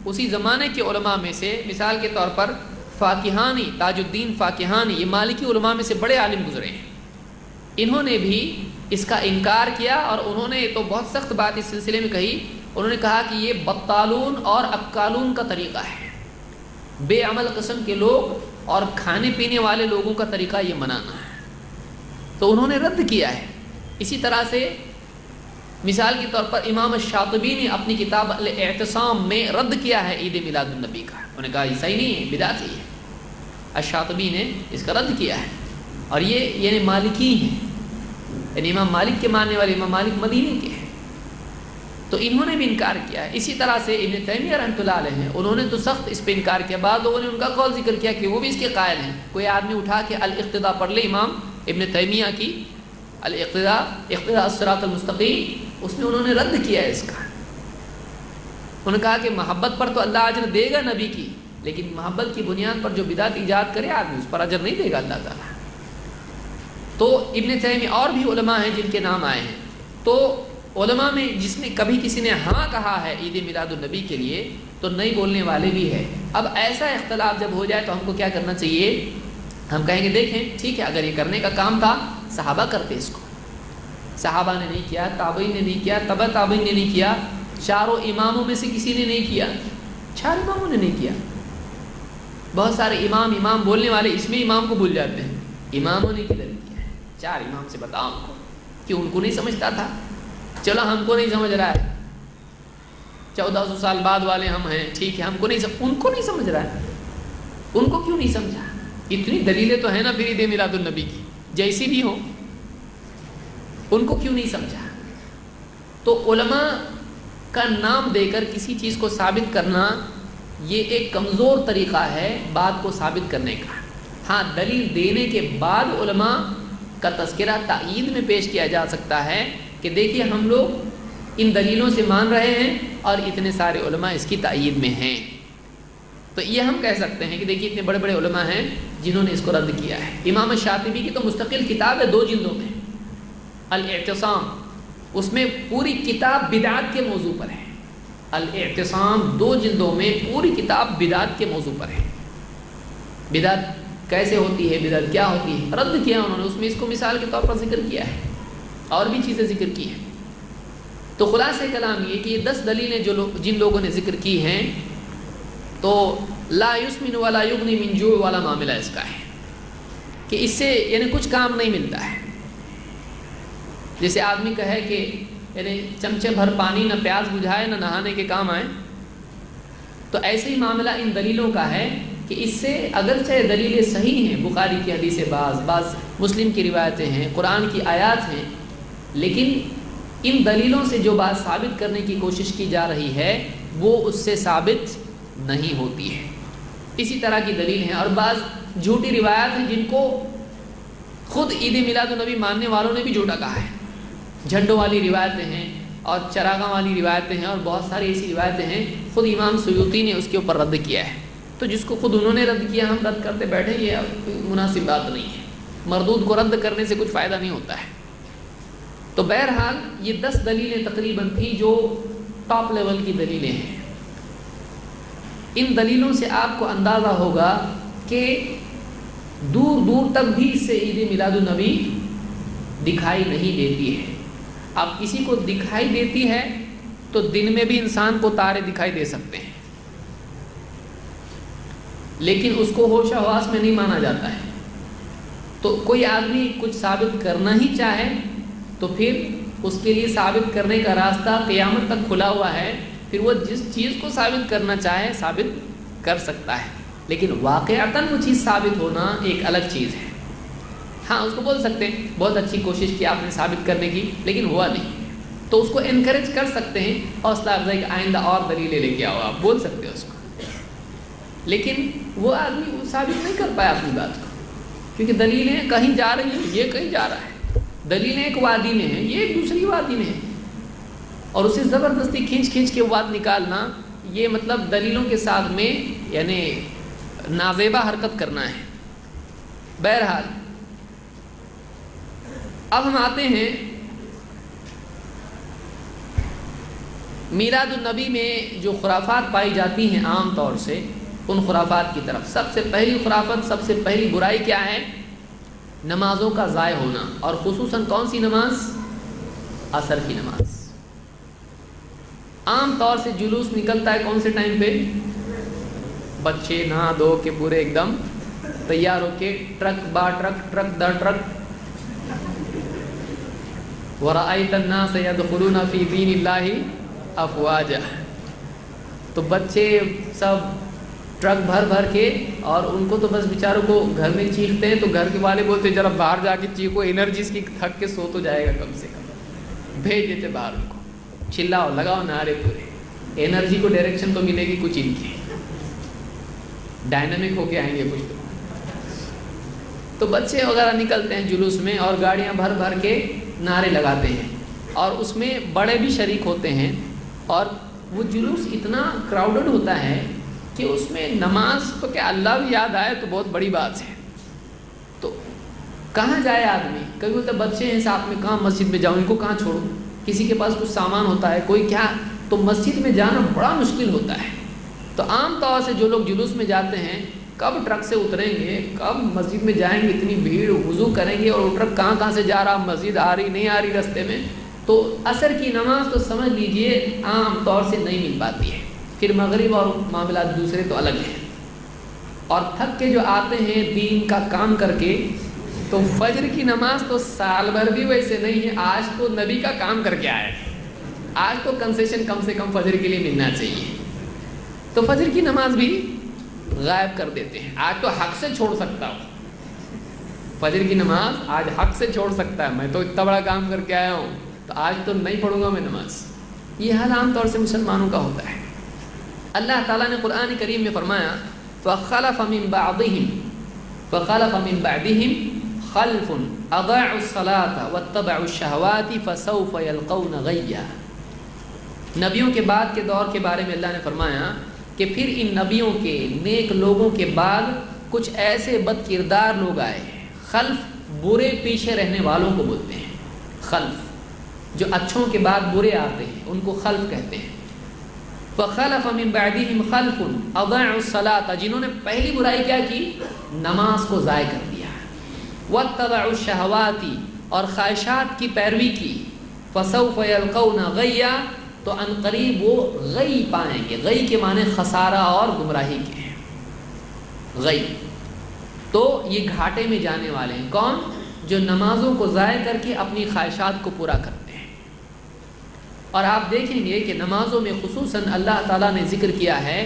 اسی زمانے کے علماء میں سے مثال کے طور پر فاقہانی، تاج الدین فاقہانی، یہ مالکی علماء میں سے بڑے عالم گزرے ہیں، انہوں نے بھی اس کا انکار کیا، اور انہوں نے تو بہت سخت بات اس سلسلے میں کہی۔ انہوں نے کہا کہ یہ بطالون اور اکالون کا طریقہ ہے، بے عمل قسم کے لوگ اور کھانے پینے والے لوگوں کا طریقہ یہ منانا ہے، تو انہوں نے رد کیا ہے۔ اسی طرح سے مثال کے طور پر امام الشاطبی نے اپنی کتاب الاعتصام میں رد کیا ہے عید میلاد النبی کا، انہوں نے کہا یہ صحیح نہیں ہے، بدعت ہی ہے۔ الشاطبی نے اس کا رد کیا ہے، اور یہ یعنی مالکی ہیں، یعنی امام مالک کے ماننے والے، امام مالک مدینے کے ہیں، تو انہوں نے بھی انکار کیا ہے۔ اسی طرح سے ابن تیمیہ رحمۃ اللہ علیہ ہیں، انہوں نے تو سخت اس پہ انکار کیا، بعض لوگوں نے ان کا قول ذکر کیا کہ وہ بھی اس کے قائل ہیں۔ کوئی آدمی اٹھا کے الاقتداء پڑھ لے امام ابن تیمیہ کی، الاقتداء اقتداء الصراط المستقیم، اس میں انہوں نے رد کیا ہے اس کا۔ انہوں نے کہا کہ محبت پر تو اللہ اجر دے گا نبی کی، لیکن محبت کی بنیاد پر جو بدعت ایجاد کرے آدمی اس پر اجر نہیں دے گا اللہ تعالیٰ۔ تو ابن تیمیہ اور بھی علماء ہیں جن کے نام آئے ہیں، تو علماء میں جس نے کبھی کسی نے ہاں کہا ہے عید میلاد النبی کے لیے، تو نہیں بولنے والے بھی ہیں۔ اب ایسا اختلاف جب ہو جائے تو ہم کو کیا کرنا چاہیے؟ ہم کہیں گے دیکھیں ٹھیک ہے، اگر یہ کرنے کا کام تھا صحابہ کرتے اس کو، صحابہ نے نہیں کیا، تابعین نے نہیں کیا، تبع تابعین نے نہیں کیا، چاروں اماموں میں سے کسی نے نہیں کیا، چار اماموں نے نہیں کیا۔ بہت سارے امام بولنے والے اس میں امام کو بھول جاتے ہیں، اماموں نے کدھر کیا ہے؟ چار امام سے بتاؤ ہم کو، کہ ان کو نہیں سمجھتا تھا؟ چلو ہم کو نہیں سمجھ رہا ہے، 1400 سال بعد والے ہم ہیں، ٹھیک ہے، ہم کو نہیں ان کو نہیں سمجھ رہا ہے، ان کو کیوں نہیں سمجھا؟ اتنی دلیلیں تو ہیں نا پھر عید میلاد النبی کی، جیسی بھی ہو، ان کو کیوں نہیں سمجھا؟ تو علماء کا نام دے کر کسی چیز کو ثابت کرنا یہ ایک کمزور طریقہ ہے بات کو ثابت کرنے کا۔ ہاں دلیل دینے کے بعد علماء کا تذکرہ تائید میں پیش کیا جا سکتا ہے کہ دیکھیے ہم لوگ ان دلیلوں سے مان رہے ہیں اور اتنے سارے علماء اس کی تائید میں ہیں، تو یہ ہم کہہ سکتے ہیں کہ دیکھیے اتنے بڑے بڑے علماء ہیں جنہوں نے اس کو رد کیا ہے۔ امام شاطبی کی تو مستقل کتاب ہے 2 جلدوں میں، الاعتصام، اس میں پوری کتاب بدعت کے موضوع پر ہے۔ الاعتصام 2 جلدوں میں پوری کتاب بدعت کے موضوع پر ہے۔ بدعت کیسے ہوتی ہے، بدعت کیا ہوتی ہے، رد کیا انہوں نے، اس میں اس کو مثال کے طور پر ذکر کیا ہے، اور بھی چیزیں ذکر کی ہیں۔ تو خلاصہ کلام یہ کہ یہ 10 دلیلیں جن لوگوں نے ذکر کی ہیں، تو لا یسمن ولا یغنی من جوع والا معاملہ اس کا ہے کہ اس سے یعنی کچھ کام نہیں ملتا ہے۔ جیسے آدمی کہے کہ یعنی چمچے بھر پانی نہ پیاس بجھائے نہ نہانے کے کام آئے، تو ایسے ہی معاملہ ان دلیلوں کا ہے کہ اس سے اگرچہ دلیلیں صحیح ہیں، بخاری کی حدیثیں بعض مسلم کی روایتیں ہیں، قرآن کی آیات ہیں، لیکن ان دلیلوں سے جو بات ثابت کرنے کی کوشش کی جا رہی ہے وہ اس سے ثابت نہیں ہوتی ہے۔ اسی طرح کی دلیل ہیں، اور بعض جھوٹی روایات ہیں جن کو خود عید میلاد النبی ماننے والوں نے بھی جھوٹا کہا ہے۔ جھنڈوں والی روایتیں ہیں اور چراغاں والی روایتیں ہیں، اور بہت ساری ایسی روایتیں ہیں، خود امام سیوطی نے اس کے اوپر رد کیا ہے۔ تو جس کو خود انہوں نے رد کیا ہم رد کرتے بیٹھے، یہ مناسب بات نہیں ہے۔ مردود کو رد کرنے سے کچھ فائدہ نہیں ہوتا ہے۔ تو بہرحال یہ 10 دلیلیں تقریباً تھیں جو ٹاپ لیول کی دلیلیں ہیں۔ ان دلیلوں سے آپ کو اندازہ ہوگا کہ دور دور تک بھی اس سے عید میلاد النبی دکھائی نہیں دیتی ہے۔ اب کسی کو دکھائی دیتی ہے تو دن میں بھی انسان کو تارے دکھائی دے سکتے ہیں، لیکن اس کو ہوش و حواس میں نہیں مانا جاتا ہے۔ تو کوئی آدمی کچھ ثابت کرنا ہی چاہے تو پھر اس کے لیے ثابت کرنے کا راستہ قیامت تک کھلا ہوا ہے، پھر وہ جس چیز کو ثابت کرنا چاہے ثابت کر سکتا ہے، لیکن واقعتاً وہ چیز ثابت ہونا ایک الگ چیز ہے۔ ہاں اس کو بول سکتے ہیں بہت اچھی کوشش کی آپ نے ثابت کرنے کی لیکن ہوا نہیں، تو اس کو انکریج کر سکتے ہیں، حوصلہ افزائی کہ آئندہ اور دلیلیں لے کے آؤ، آپ بول سکتے ہیں اس کو، لیکن وہ آدمی وہ ثابت نہیں کر پایا اپنی بات کو، کیونکہ دلیلیں کہیں جا رہی ہیں، یہ کہیں جا رہا ہے، دلیلیں ایک وادی میں ہیں، یہ ایک دوسری وادی میں ہے، اور اسے زبردستی کھینچ کے بات نکالنا، یہ مطلب دلیلوں کے ساتھ میں یعنی نازیبا حرکت کرنا ہے۔ بہرحال اب ہم آتے ہیں میلاد النبی میں جو خرافات پائی جاتی ہیں عام طور سے، ان خرافات کی طرف سب سے پہلی خرافت، سب سے پہلی برائی کیا ہے؟ نمازوں کا ضائع ہونا، اور خصوصاً کون سی نماز؟ عصر کی نماز۔ عام طور سے جلوس نکلتا ہے کون سے ٹائم پہ؟ بچے نہا دھو کے پورے ایک دم تیار ہو کے ٹرک با ٹرک، ٹرک در ٹرک، وَرَأَيْتَ النَّاسَ يَدْخُلُونَ فِي دِينِ اللَّهِ أَفْوَاجًا، تو بچے سب ٹرک بھر کے، اور ان کو تو بس بیچاروں کو گھر میں چیختے ہیں تو گھر کے والے بولتے ذرا باہر جا کے چیخو، انرجی اس کی تھک کے سو تو جائے گا کم سے کم، بھیج دیتے باہر ان کو، چلاؤ لگاؤ نعرے پورے، انرجی کو ڈائریکشن تو ملے گی کچھ ان کی، ڈائنامک ہو کے آئیں گے کچھ تو بچے وغیرہ نکلتے ہیں جلوس میں اور گاڑیاں بھر کے نعرے لگاتے ہیں، اور اس میں بڑے بھی شریک ہوتے ہیں، اور وہ جلوس اتنا کراؤڈڈ ہوتا ہے کہ اس میں نماز تو کیا اللہ بھی یاد آئے تو بہت بڑی بات ہے، تو کہاں جائے آدمی؟ کبھی بولتے بچے ہیں ساتھ میں، کہاں مسجد میں جاؤں، ان کو کہاں چھوڑوں، کسی کے پاس کچھ سامان ہوتا ہے کوئی کیا، تو مسجد میں جانا بڑا مشکل ہوتا ہے۔ تو عام طور سے جو لوگ جلوس میں جاتے ہیں کب ٹرک سے اتریں گے، کب مسجد میں جائیں گے، اتنی بھیڑ، وضو کریں گے، اور وہ ٹرک کہاں سے جا رہا، مسجد آ رہی نہیں آ رہی رستے میں، تو عصر کی نماز تو سمجھ لیجئے عام طور سے نہیں مل پاتی ہے، پھر مغرب اور معاملات دوسرے تو الگ ہیں، اور تھک کے جو آتے ہیں دین کا کام کر کے، تو فجر کی نماز تو سال بھر بھی ویسے نہیں ہے، آج تو نبی کا کام کر کے آئے، آج تو کنسیشن کم سے کم فجر کے لیے ملنا چاہیے، تو فجر کی نماز بھی غائب کر دیتے ہیں۔ آج تو حق سے چھوڑ سکتا ہوں فجر کی نماز، آج حق سے چھوڑ سکتا ہے، میں تو اتنا بڑا کام کر کے آیا ہوں تو آج تو نہیں پڑھوں گا میں نماز، یہ حال عام طور سے مسلمانوں کا ہوتا ہے۔ اللہ تعالیٰ نے قرآن کریم میں فرمایا فَخَلَفَ مِن بَعْدِهِمْ خَلْفٌ أَضَاعُوا الصَّلَاةَ وَاتَّبَعُوا الشَّهَوَاتِ فَسَوْفَ يَلْقَوْنَ غَيًّا۔ نبیوں کے بعد کے دور کے بارے میں اللہ نے فرمایا کہ پھر ان نبیوں کے نیک لوگوں کے بعد کچھ ایسے بد کردار لوگ آئے، خلف برے پیچھے رہنے والوں کو بولتے ہیں، خلف جو اچھوں کے بعد برے آتے ہیں ان کو خلف کہتے ہیں. فخلف من بعدهم خلف اضاعوا الصلاة، جنہوں نے پہلی برائی کیا کی؟ نماز کو ضائع کر دیا. واتبعوا الشہوات، اور خواہشات کی پیروی کی. فسوف یلقون غیا، تو عنقریب وہ غی پائیں گے. غی کے معنی خسارہ اور گمراہی کے ہیں. غی تو یہ گھاٹے میں جانے والے ہیں. کون؟ جو نمازوں کو ضائع کر کے اپنی خواہشات کو پورا کرتے ہیں. اور آپ دیکھیں گے کہ نمازوں میں خصوصاً اللہ تعالیٰ نے ذکر کیا ہے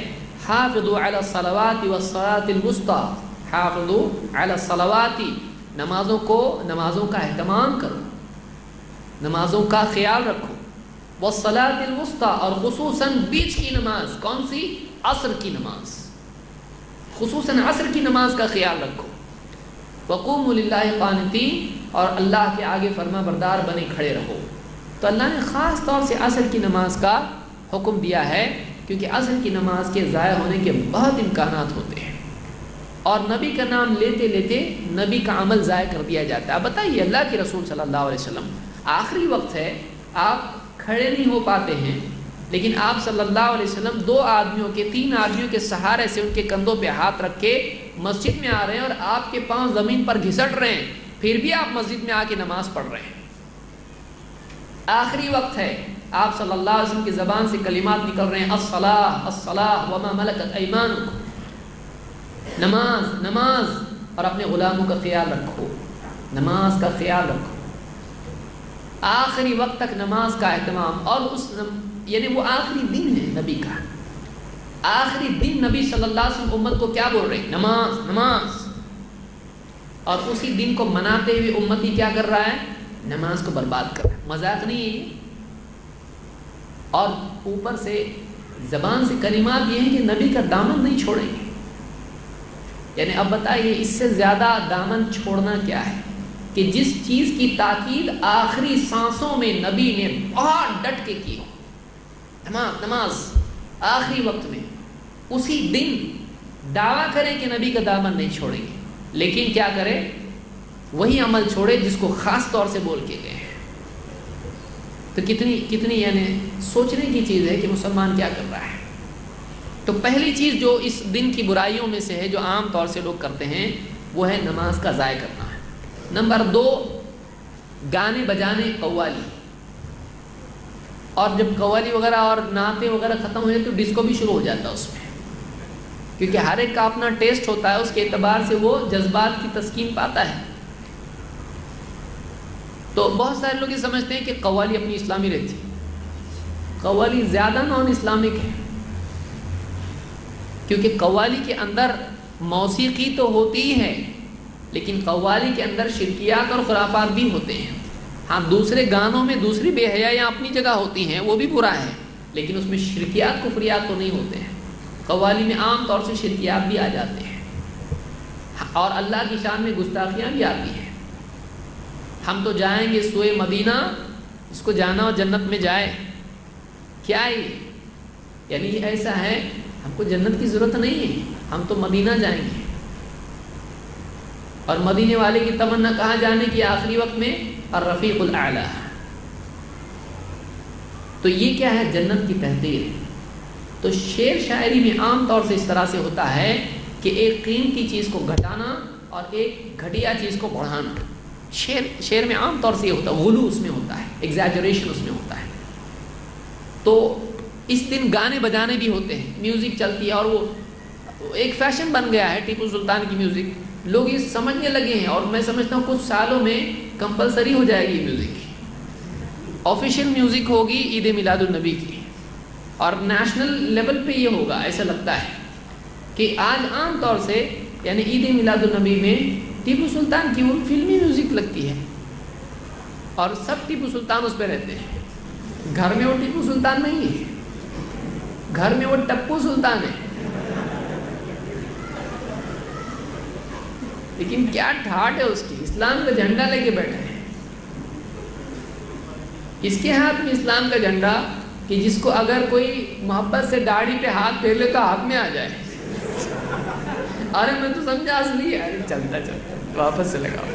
حافظوا علی الصلوات والصلاۃ الوسطی. حافظوا علی الصلوات، نمازوں کا اہتمام کرو، نمازوں کا خیال رکھو. والصلاۃ الوسطی، اور خصوصاً بیچ کی نماز. کون سی؟ عصر کی نماز. خصوصاً عصر کی نماز کا خیال رکھو. وقوموا للہ قانتین، اور اللہ کے آگے فرما بردار بنے کھڑے رہو. تو اللہ نے خاص طور سے عصر کی نماز کا حکم دیا ہے، کیونکہ عصر کی نماز کے ضائع ہونے کے بہت امکانات ہوتے ہیں، اور نبی کا نام لیتے لیتے نبی کا عمل ضائع کر دیا جاتا ہے. اب بتائیے، اللہ کے رسول صلی اللہ علیہ وسلم، آخری وقت ہے، آپ کھڑے نہیں ہو پاتے ہیں، لیکن آپ صلی اللہ علیہ وسلم 3 آدمیوں کے سہارے سے ان کے کندھوں پہ ہاتھ رکھ کے مسجد میں آ رہے ہیں، اور آپ کے پاؤں زمین پر گھسٹ رہے ہیں، پھر بھی آپ مسجد میں آ کے نماز پڑھ رہے ہیں. آخری وقت ہے، آپ صلی اللہ علیہ وسلم کی زبان سے کلمات نکل رہے ہیں، الصلاۃ الصلاۃ وما ملکت ایمانکم، نماز نماز، اور اپنے غلاموں کا خیال رکھو، نماز کا خیال رکھو. آخری وقت تک نماز کا اہتمام. اور یعنی وہ آخری دن ہے نبی کا، آخری دن نبی صلی اللہ علیہ وسلم امت کو کیا بول رہے ہیں؟ نماز نماز. اور اسی دن کو مناتے ہوئے امتی کیا کر رہا ہے؟ نماز کو برباد کر رہا ہے. مذاق نہیں ہے یہ. اور اوپر سے زبان سے کلمات یہ ہیں کہ نبی کا دامن نہیں چھوڑیں گے. یعنی اب بتائیے اس سے زیادہ دامن چھوڑنا کیا ہے، کہ جس چیز کی تاکید آخری سانسوں میں نبی نے بہت ڈٹ کے کی ہو، نماز نماز آخری وقت میں، اسی دن دعویٰ کریں کہ نبی کا دامن نہیں چھوڑیں گے، لیکن کیا کرے؟ وہی عمل چھوڑے جس کو خاص طور سے بول کے گئے. تو کتنی یعنی سوچنے کی چیز ہے کہ مسلمان کیا کر رہا ہے. تو پہلی چیز جو اس دن کی برائیوں میں سے ہے، جو عام طور سے لوگ کرتے ہیں، وہ ہے نماز کا ضائع کرنا ہے. نمبر 2، گانے بجانے، قوالی. اور جب قوالی وغیرہ اور نعتیں وغیرہ ختم ہو جائے تو ڈسکو بھی شروع ہو جاتا ہے اس میں، کیونکہ ہر ایک کا اپنا ٹیسٹ ہوتا ہے، اس کے اعتبار سے وہ جذبات کی تسکین پاتا ہے. تو بہت سارے لوگ یہ سمجھتے ہیں کہ قوالی اپنی اسلامی رہتی. قوالی زیادہ نان اسلامک ہے، کیونکہ قوالی کے اندر موسیقی تو ہوتی ہی ہے، لیکن قوالی کے اندر شرکیات اور خرافات بھی ہوتے ہیں. ہاں، دوسرے گانوں میں دوسری بے حیائیاں اپنی جگہ ہوتی ہیں، وہ بھی برا ہے، لیکن اس میں شرکیات کفریات تو نہیں ہوتے ہیں. قوالی میں عام طور سے شرکیات بھی آ جاتے ہیں، اور اللہ کی شان میں گستاخیاں بھی آتی ہیں. ہم تو جائیں گے سوئے مدینہ، جس کو جانا ہو جنت میں جائے. کیا ہے یہ؟ یعنی یہ ایسا ہے، ہم کو جنت کی ضرورت نہیں ہے، ہم تو مدینہ جائیں گے. اور مدینے والے کی تمنا کہاں جانے کی آخری وقت میں؟ الرفیق الاعلی. تو یہ کیا ہے؟ جنت کی تحقیر. تو شعر شاعری میں عام طور سے اس طرح سے ہوتا ہے کہ ایک قیمتی چیز کو گھٹانا اور ایک گھٹیا چیز کو بڑھانا. شعر میں عام طور سے یہ ہوتا ہے، غلو اس میں ہوتا ہے، ایگزیجریشن اس میں ہوتا ہے. تو اس دن گانے بجانے بھی ہوتے ہیں، میوزک چلتی ہے، اور وہ ایک فیشن بن گیا ہے ٹیپو سلطان کی میوزک. لوگ یہ سمجھنے لگے ہیں، اور میں سمجھتا ہوں کچھ سالوں میں کمپلسری ہو جائے گی میوزک. آفیشیل میوزک ہوگی عید میلاد النبی کی، اور نیشنل لیول پہ یہ ہوگا. ایسا لگتا ہے کہ آج عام طور سے یعنی عید میلاد النبی میں ٹیپو سلطان کی وہ فلمی میوزک لگتی ہے، اور سب ٹیپو سلطان اس پہ رہتے ہیں. گھر میں وہ ٹیپو سلطان نہیں ہے، گھر میں وہ ٹپو سلطان ہے. لیکن کیا ٹھاٹ ہے اس کی، اسلام کا جھنڈا لے کے بیٹھے ہیں. اس کے ہاتھ میں اسلام کا جھنڈا کہ جس کو اگر کوئی محبت سے داڑھی پہ ہاتھ پھیر لے تو ہاتھ میں آ جائے. ارے میں تو سمجھا اصلی ہے، ارے چلتا واپس سے لگاؤ.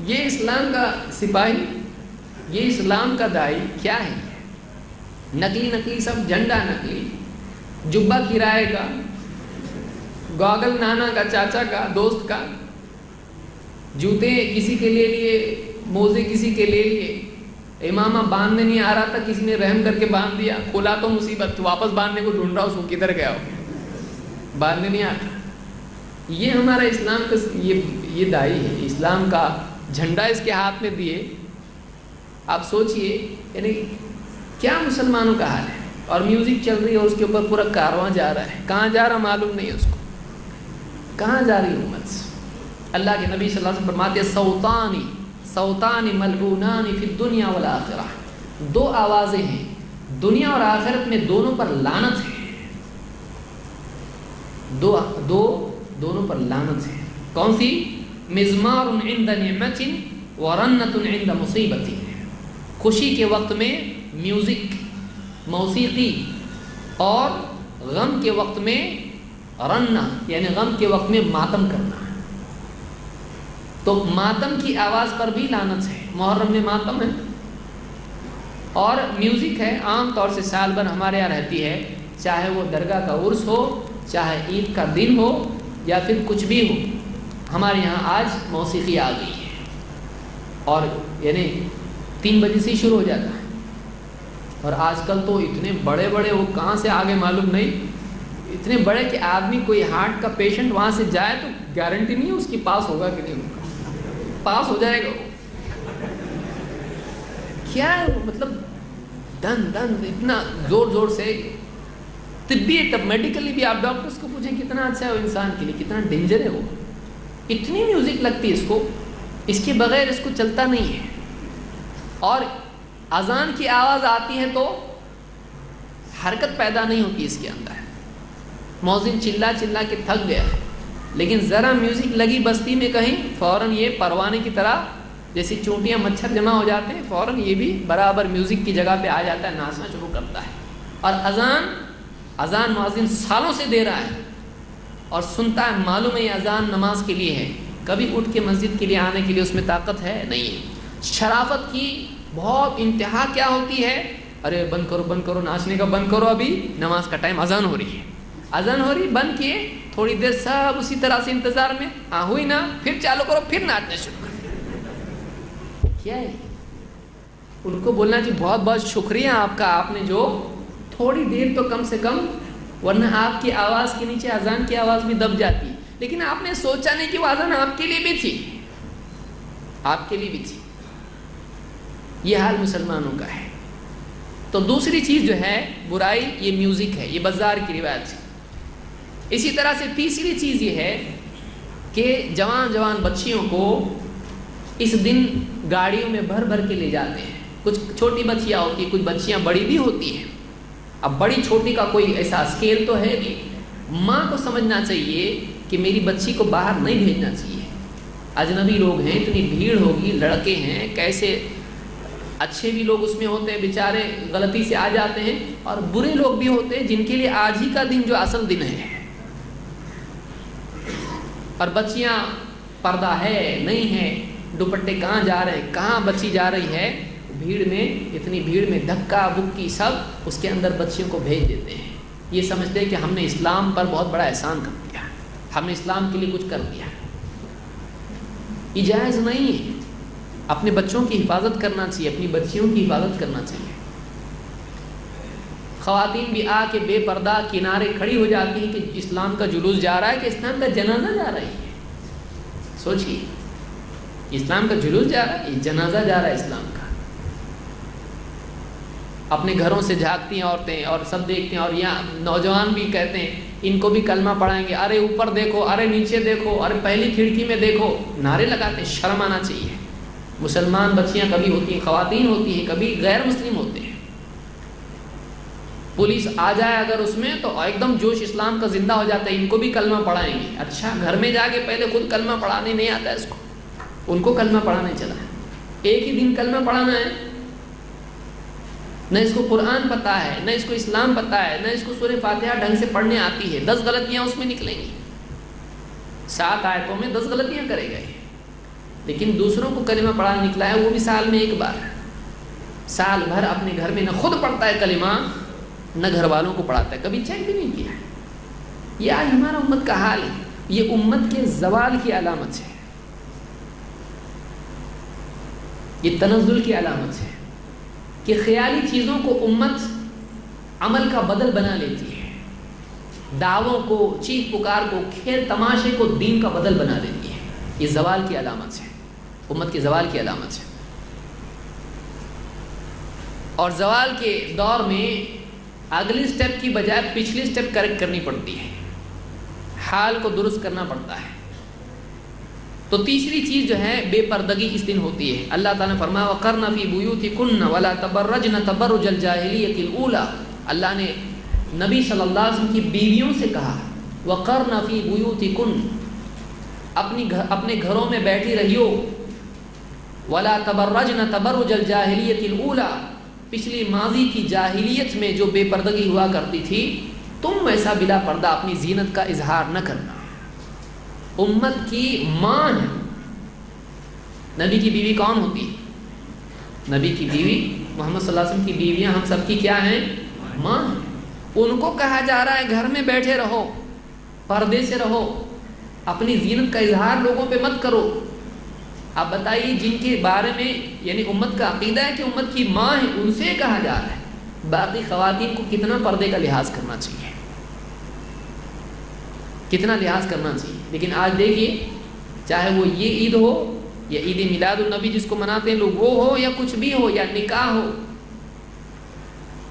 یہ اسلام کا سپاہی یہ اسلام کا دائی کیا ہے؟ نقلی سب، جھنڈا نقلی، جبہ کرائے کا، گاگل نانا کا، چاچا کا، دوست کا، جوتے کسی کے لے لیے، موزے کسی کے لے لیے، امامہ باندھنے نہیں آ رہا تھا، کسی نے رحم کر کے باندھ دیا، کھلا تو مصیبت، واپس باندھنے کو ڈھونڈ رہا، اس کو کدھر گیا ہو، باندھنے نہیں آتا۔ یہ ہمارا اسلام کا یہ دائی ہے، اسلام کا جھنڈا اس کے ہاتھ میں دیے۔ آپ سوچئے یعنی کیا مسلمانوں کا حال ہے، اور میوزک چل رہی ہے اور اس کے اوپر پورا کارواں جا رہا ہے، کہاں جا رہا معلوم نہیں ہے اس کو، کہاں جا رہی امت۔ اللہ کے نبی صلی اللہ علیہ وسلم فرماتے ہیں صوتان ملعونان فی الدنیا والآخرہ، دو آوازیں ہیں دنیا اور آخرت میں، دونوں پر لعنت ہے، دونوں پر لعنت ہے۔ کون سی؟ مزمار عند نعمت ورنت عند مصیبت، خوشی کے وقت میں میوزک، موسیقی، اور غم کے وقت میں رنہ یعنی غم کے وقت میں ماتم کرنا۔ تو ماتم کی آواز پر بھی لعنت ہے، محرم میں ماتم ہے، اور میوزک ہے، عام طور سے سال بھر ہمارے یہاں رہتی ہے، چاہے وہ درگاہ کا عرس ہو، چاہے عید کا دن ہو، یا پھر کچھ بھی ہو، ہمارے یہاں آج موسیقی آ گئی ہے، اور یعنی 3 بجے سے شروع ہو جاتا ہے، اور آج کل تو اتنے بڑے وہ کہاں سے آگے معلوم نہیں، اتنے بڑے کہ آدمی کوئی ہارٹ کا پیشنٹ وہاں سے جائے تو گارنٹی نہیں ہے اس کی پاس ہوگا کہ نہیں ہوگا، پاس ہو جائے گا وہ۔ کیا ہے مطلب دن اتنا زور سے، طبی تب میڈیکلی بھی آپ ڈاکٹرز کو پوچھیں کتنا اچھا ہے وہ انسان کے لیے، کتنا ڈینجر ہے وہ، اتنی میوزک لگتی ہے اس کو، اس کے بغیر اس کو چلتا نہیں ہے۔ اور اذان کی آواز آتی ہے تو حرکت پیدا نہیں ہوتی اس کے اندر، مؤذن چلا کے تھک گیا ہے، لیکن ذرا میوزک لگی بستی میں کہیں، فوراً یہ پروانے کی طرح جیسی چونٹیاں مچھر جمع ہو جاتے ہیں، فوراً یہ بھی برابر میوزک کی جگہ پہ آ جاتا ہے، ناچنا شروع کرتا ہے۔ اور اذان مؤذن سالوں سے دے رہا ہے اور سنتا ہے، معلوم ہے یہ اذان نماز کے لیے ہے، کبھی اٹھ کے مسجد کے لیے آنے کے لیے اس میں طاقت ہے نہیں ہے۔ شرافت کی بہت انتہا کیا ہوتی ہے، ارے بند کرو ناچنے کا بند کرو، ابھی نماز کا ٹائم، اذان ہو رہی ہے، بند کیے، تھوڑی دیر سب اسی طرح سے انتظار میں، ہوئی نا، پھر چالو کرو، پھر ناچنا شروع کرو۔ کیا ہے؟ ان کو بولنا چاہیے بہت شکریہ آپ کا، آپ نے جو تھوڑی دیر تو کم سے کم، ورنہ آپ کی آواز کے نیچے اذان کی آواز بھی دب جاتی، لیکن آپ نے سوچا نہیں کہ وہ اذان آپ کے لیے بھی تھی، آپ کے لیے بھی تھی۔ یہ حال مسلمانوں کا ہے۔ تو دوسری چیز جو ہے برائی، یہ میوزک ہے، یہ بازار کی روایت ہے۔ اسی طرح سے تیسری چیز یہ ہے کہ جوان بچیوں کو اس دن گاڑیوں میں بھر کے لے جاتے ہیں، کچھ چھوٹی بچیاں ہوتی ہیں، کچھ بچیاں بڑی بھی ہوتی ہیں۔ اب بڑی چھوٹی کا کوئی ایسا اسکیل تو ہے نہیں، ماں کو سمجھنا چاہیے کہ میری بچی کو باہر نہیں بھیجنا چاہیے، اجنبی لوگ ہیں، اتنی بھیڑ ہوگی، لڑکے ہیں، کیسے اچھے بھی لوگ اس میں ہوتے ہیں بیچارے، غلطی سے آ جاتے ہیں، اور برے لوگ بھی ہوتے ہیں جن کے لیے آج ہی کا دن جو اصل دن ہے۔ اور بچیاں پردہ ہے نہیں ہے، دوپٹے کہاں جا رہے ہیں، کہاں بچی جا رہی ہے، بھیڑ میں، اتنی بھیڑ میں دھکا بکی سب اس کے اندر بچیوں کو بھیج دیتے ہیں، یہ سمجھتے ہیں کہ ہم نے اسلام پر بہت بڑا احسان کر دیا، ہم نے اسلام کے لیے کچھ کر دیا۔ یہ جائز نہیں ہے، اپنے بچوں کی حفاظت کرنا چاہیے، اپنی بچیوں کی حفاظت کرنا چاہیے۔ خواتین بھی آ کے بے پردہ کنارے کھڑی ہو جاتی ہیں کہ اسلام کا جلوس جا رہا ہے، کہ اسلام کا جنازہ جا رہا ہے۔ سوچیے، اسلام کا جلوس جا رہا ہے، یہ جنازہ جا رہا ہے اسلام کا۔ اپنے گھروں سے جھانکتی ہیں عورتیں اور سب دیکھتے ہیں، اور یہاں نوجوان بھی کہتے ہیں ان کو بھی کلمہ پڑھائیں گے، ارے اوپر دیکھو، ارے نیچے دیکھو، ارے پہلی کھڑکی میں دیکھو، نعرے لگاتے ہیں۔ شرم آنا چاہیے۔ مسلمان بچیاں کبھی ہوتی ہیں، خواتین ہوتی ہیں، کبھی غیر مسلم ہوتے ہیں، پولیس آ جائے اگر اس میں تو ایک دم جوش اسلام کا زندہ ہو جاتا ہے، ان کو بھی کلمہ پڑھائیں گے۔ اچھا، گھر میں جا کے پہلے خود کلمہ پڑھانے نہیں آتا ہے اس کو، ان کو کلمہ پڑھانے چلا ہے، ایک ہی دن کلمہ پڑھانا ہے، نہ اس کو قرآن پتہ ہے، نہ اس کو اسلام پتہ ہے، نہ اس کو سورہ فاتحہ ڈھنگ سے پڑھنے آتی ہے، 10 غلطیاں اس میں نکلیں گی، 7 آیتوں میں 10 غلطیاں کرے گا یہ۔ لیکن دوسروں کو کلمہ پڑھانا نکلا ہے، وہ بھی سال میں ایک بار، سال بھر اپنے گھر میں نہ خود پڑھتا ہے کلمہ نہ گھر والوں کو پڑھاتا ہے، کبھی چیک بھی نہیں کیا ہے۔ یہ آج ہمارا امت کا حال ہے، یہ امت کے زوال کی علامت ہے، یہ تنزل کی علامت ہے کہ خیالی چیزوں کو امت عمل کا بدل بنا لیتی ہے، دعووں کو، چیخ پکار کو، کھیل تماشے کو دین کا بدل بنا دیتی ہے۔ یہ زوال کی علامت ہے، امت کے زوال کی علامت ہے۔ اور زوال کے دور میں اگلی سٹیپ کی بجائے پچھلی سٹیپ کریکٹ کرنی پڑتی ہے، حال کو درست کرنا پڑتا ہے۔ تو تیسری چیز جو ہے بے پردگی اس دن ہوتی ہے۔ اللہ تعالیٰ نے فرمایا وَقَرْنَ فِي بُيُوتِكُنَّ وَلَا تَبَرَّجْنَ تَبَرُّجَ الْجَاهِلِيَّةِ الْأُولَى۔ اللہ نے نبی صلی اللہ علیہ وسلم کی بیویوں سے کہا وَقَرْنَ فِي بُيُوتِكُنَّ، اپنے گھروں میں بیٹھی رہیو، وَلَا تَبَرَّجْنَ تَبَرُّجَ الْجَاهِلِيَّةِ الْأُولَى، پچھلی ماضی کی جاہلیت میں جو بے پردگی ہوا کرتی تھی تم ویسا بلا پردہ اپنی زینت کا اظہار نہ کرنا۔ امت کی ماں ہے۔ نبی کی بیوی کون ہوتی ہے؟ نبی کی بیوی، محمد صلی اللہ علیہ وسلم کی بیویاں ہم سب کی کیا ہیں؟ ماں ہیں۔ ان کو کہا جا رہا ہے گھر میں بیٹھے رہو، پردے سے رہو، اپنی زینت کا اظہار لوگوں پہ مت کرو۔ آپ بتائیے جن کے بارے میں یعنی امت کا عقیدہ ہے کہ امت کی ماں ہے، ان سے کہا جا رہا ہے، باقی خواتین کو کتنا پردے کا لحاظ کرنا چاہیے، کتنا لحاظ کرنا چاہیے۔ لیکن آج دیکھیے، چاہے وہ یہ عید ہو یا عید میلاد النبی جس کو مناتے ہیں لوگ وہ ہو، یا کچھ بھی ہو، یا نکاح ہو،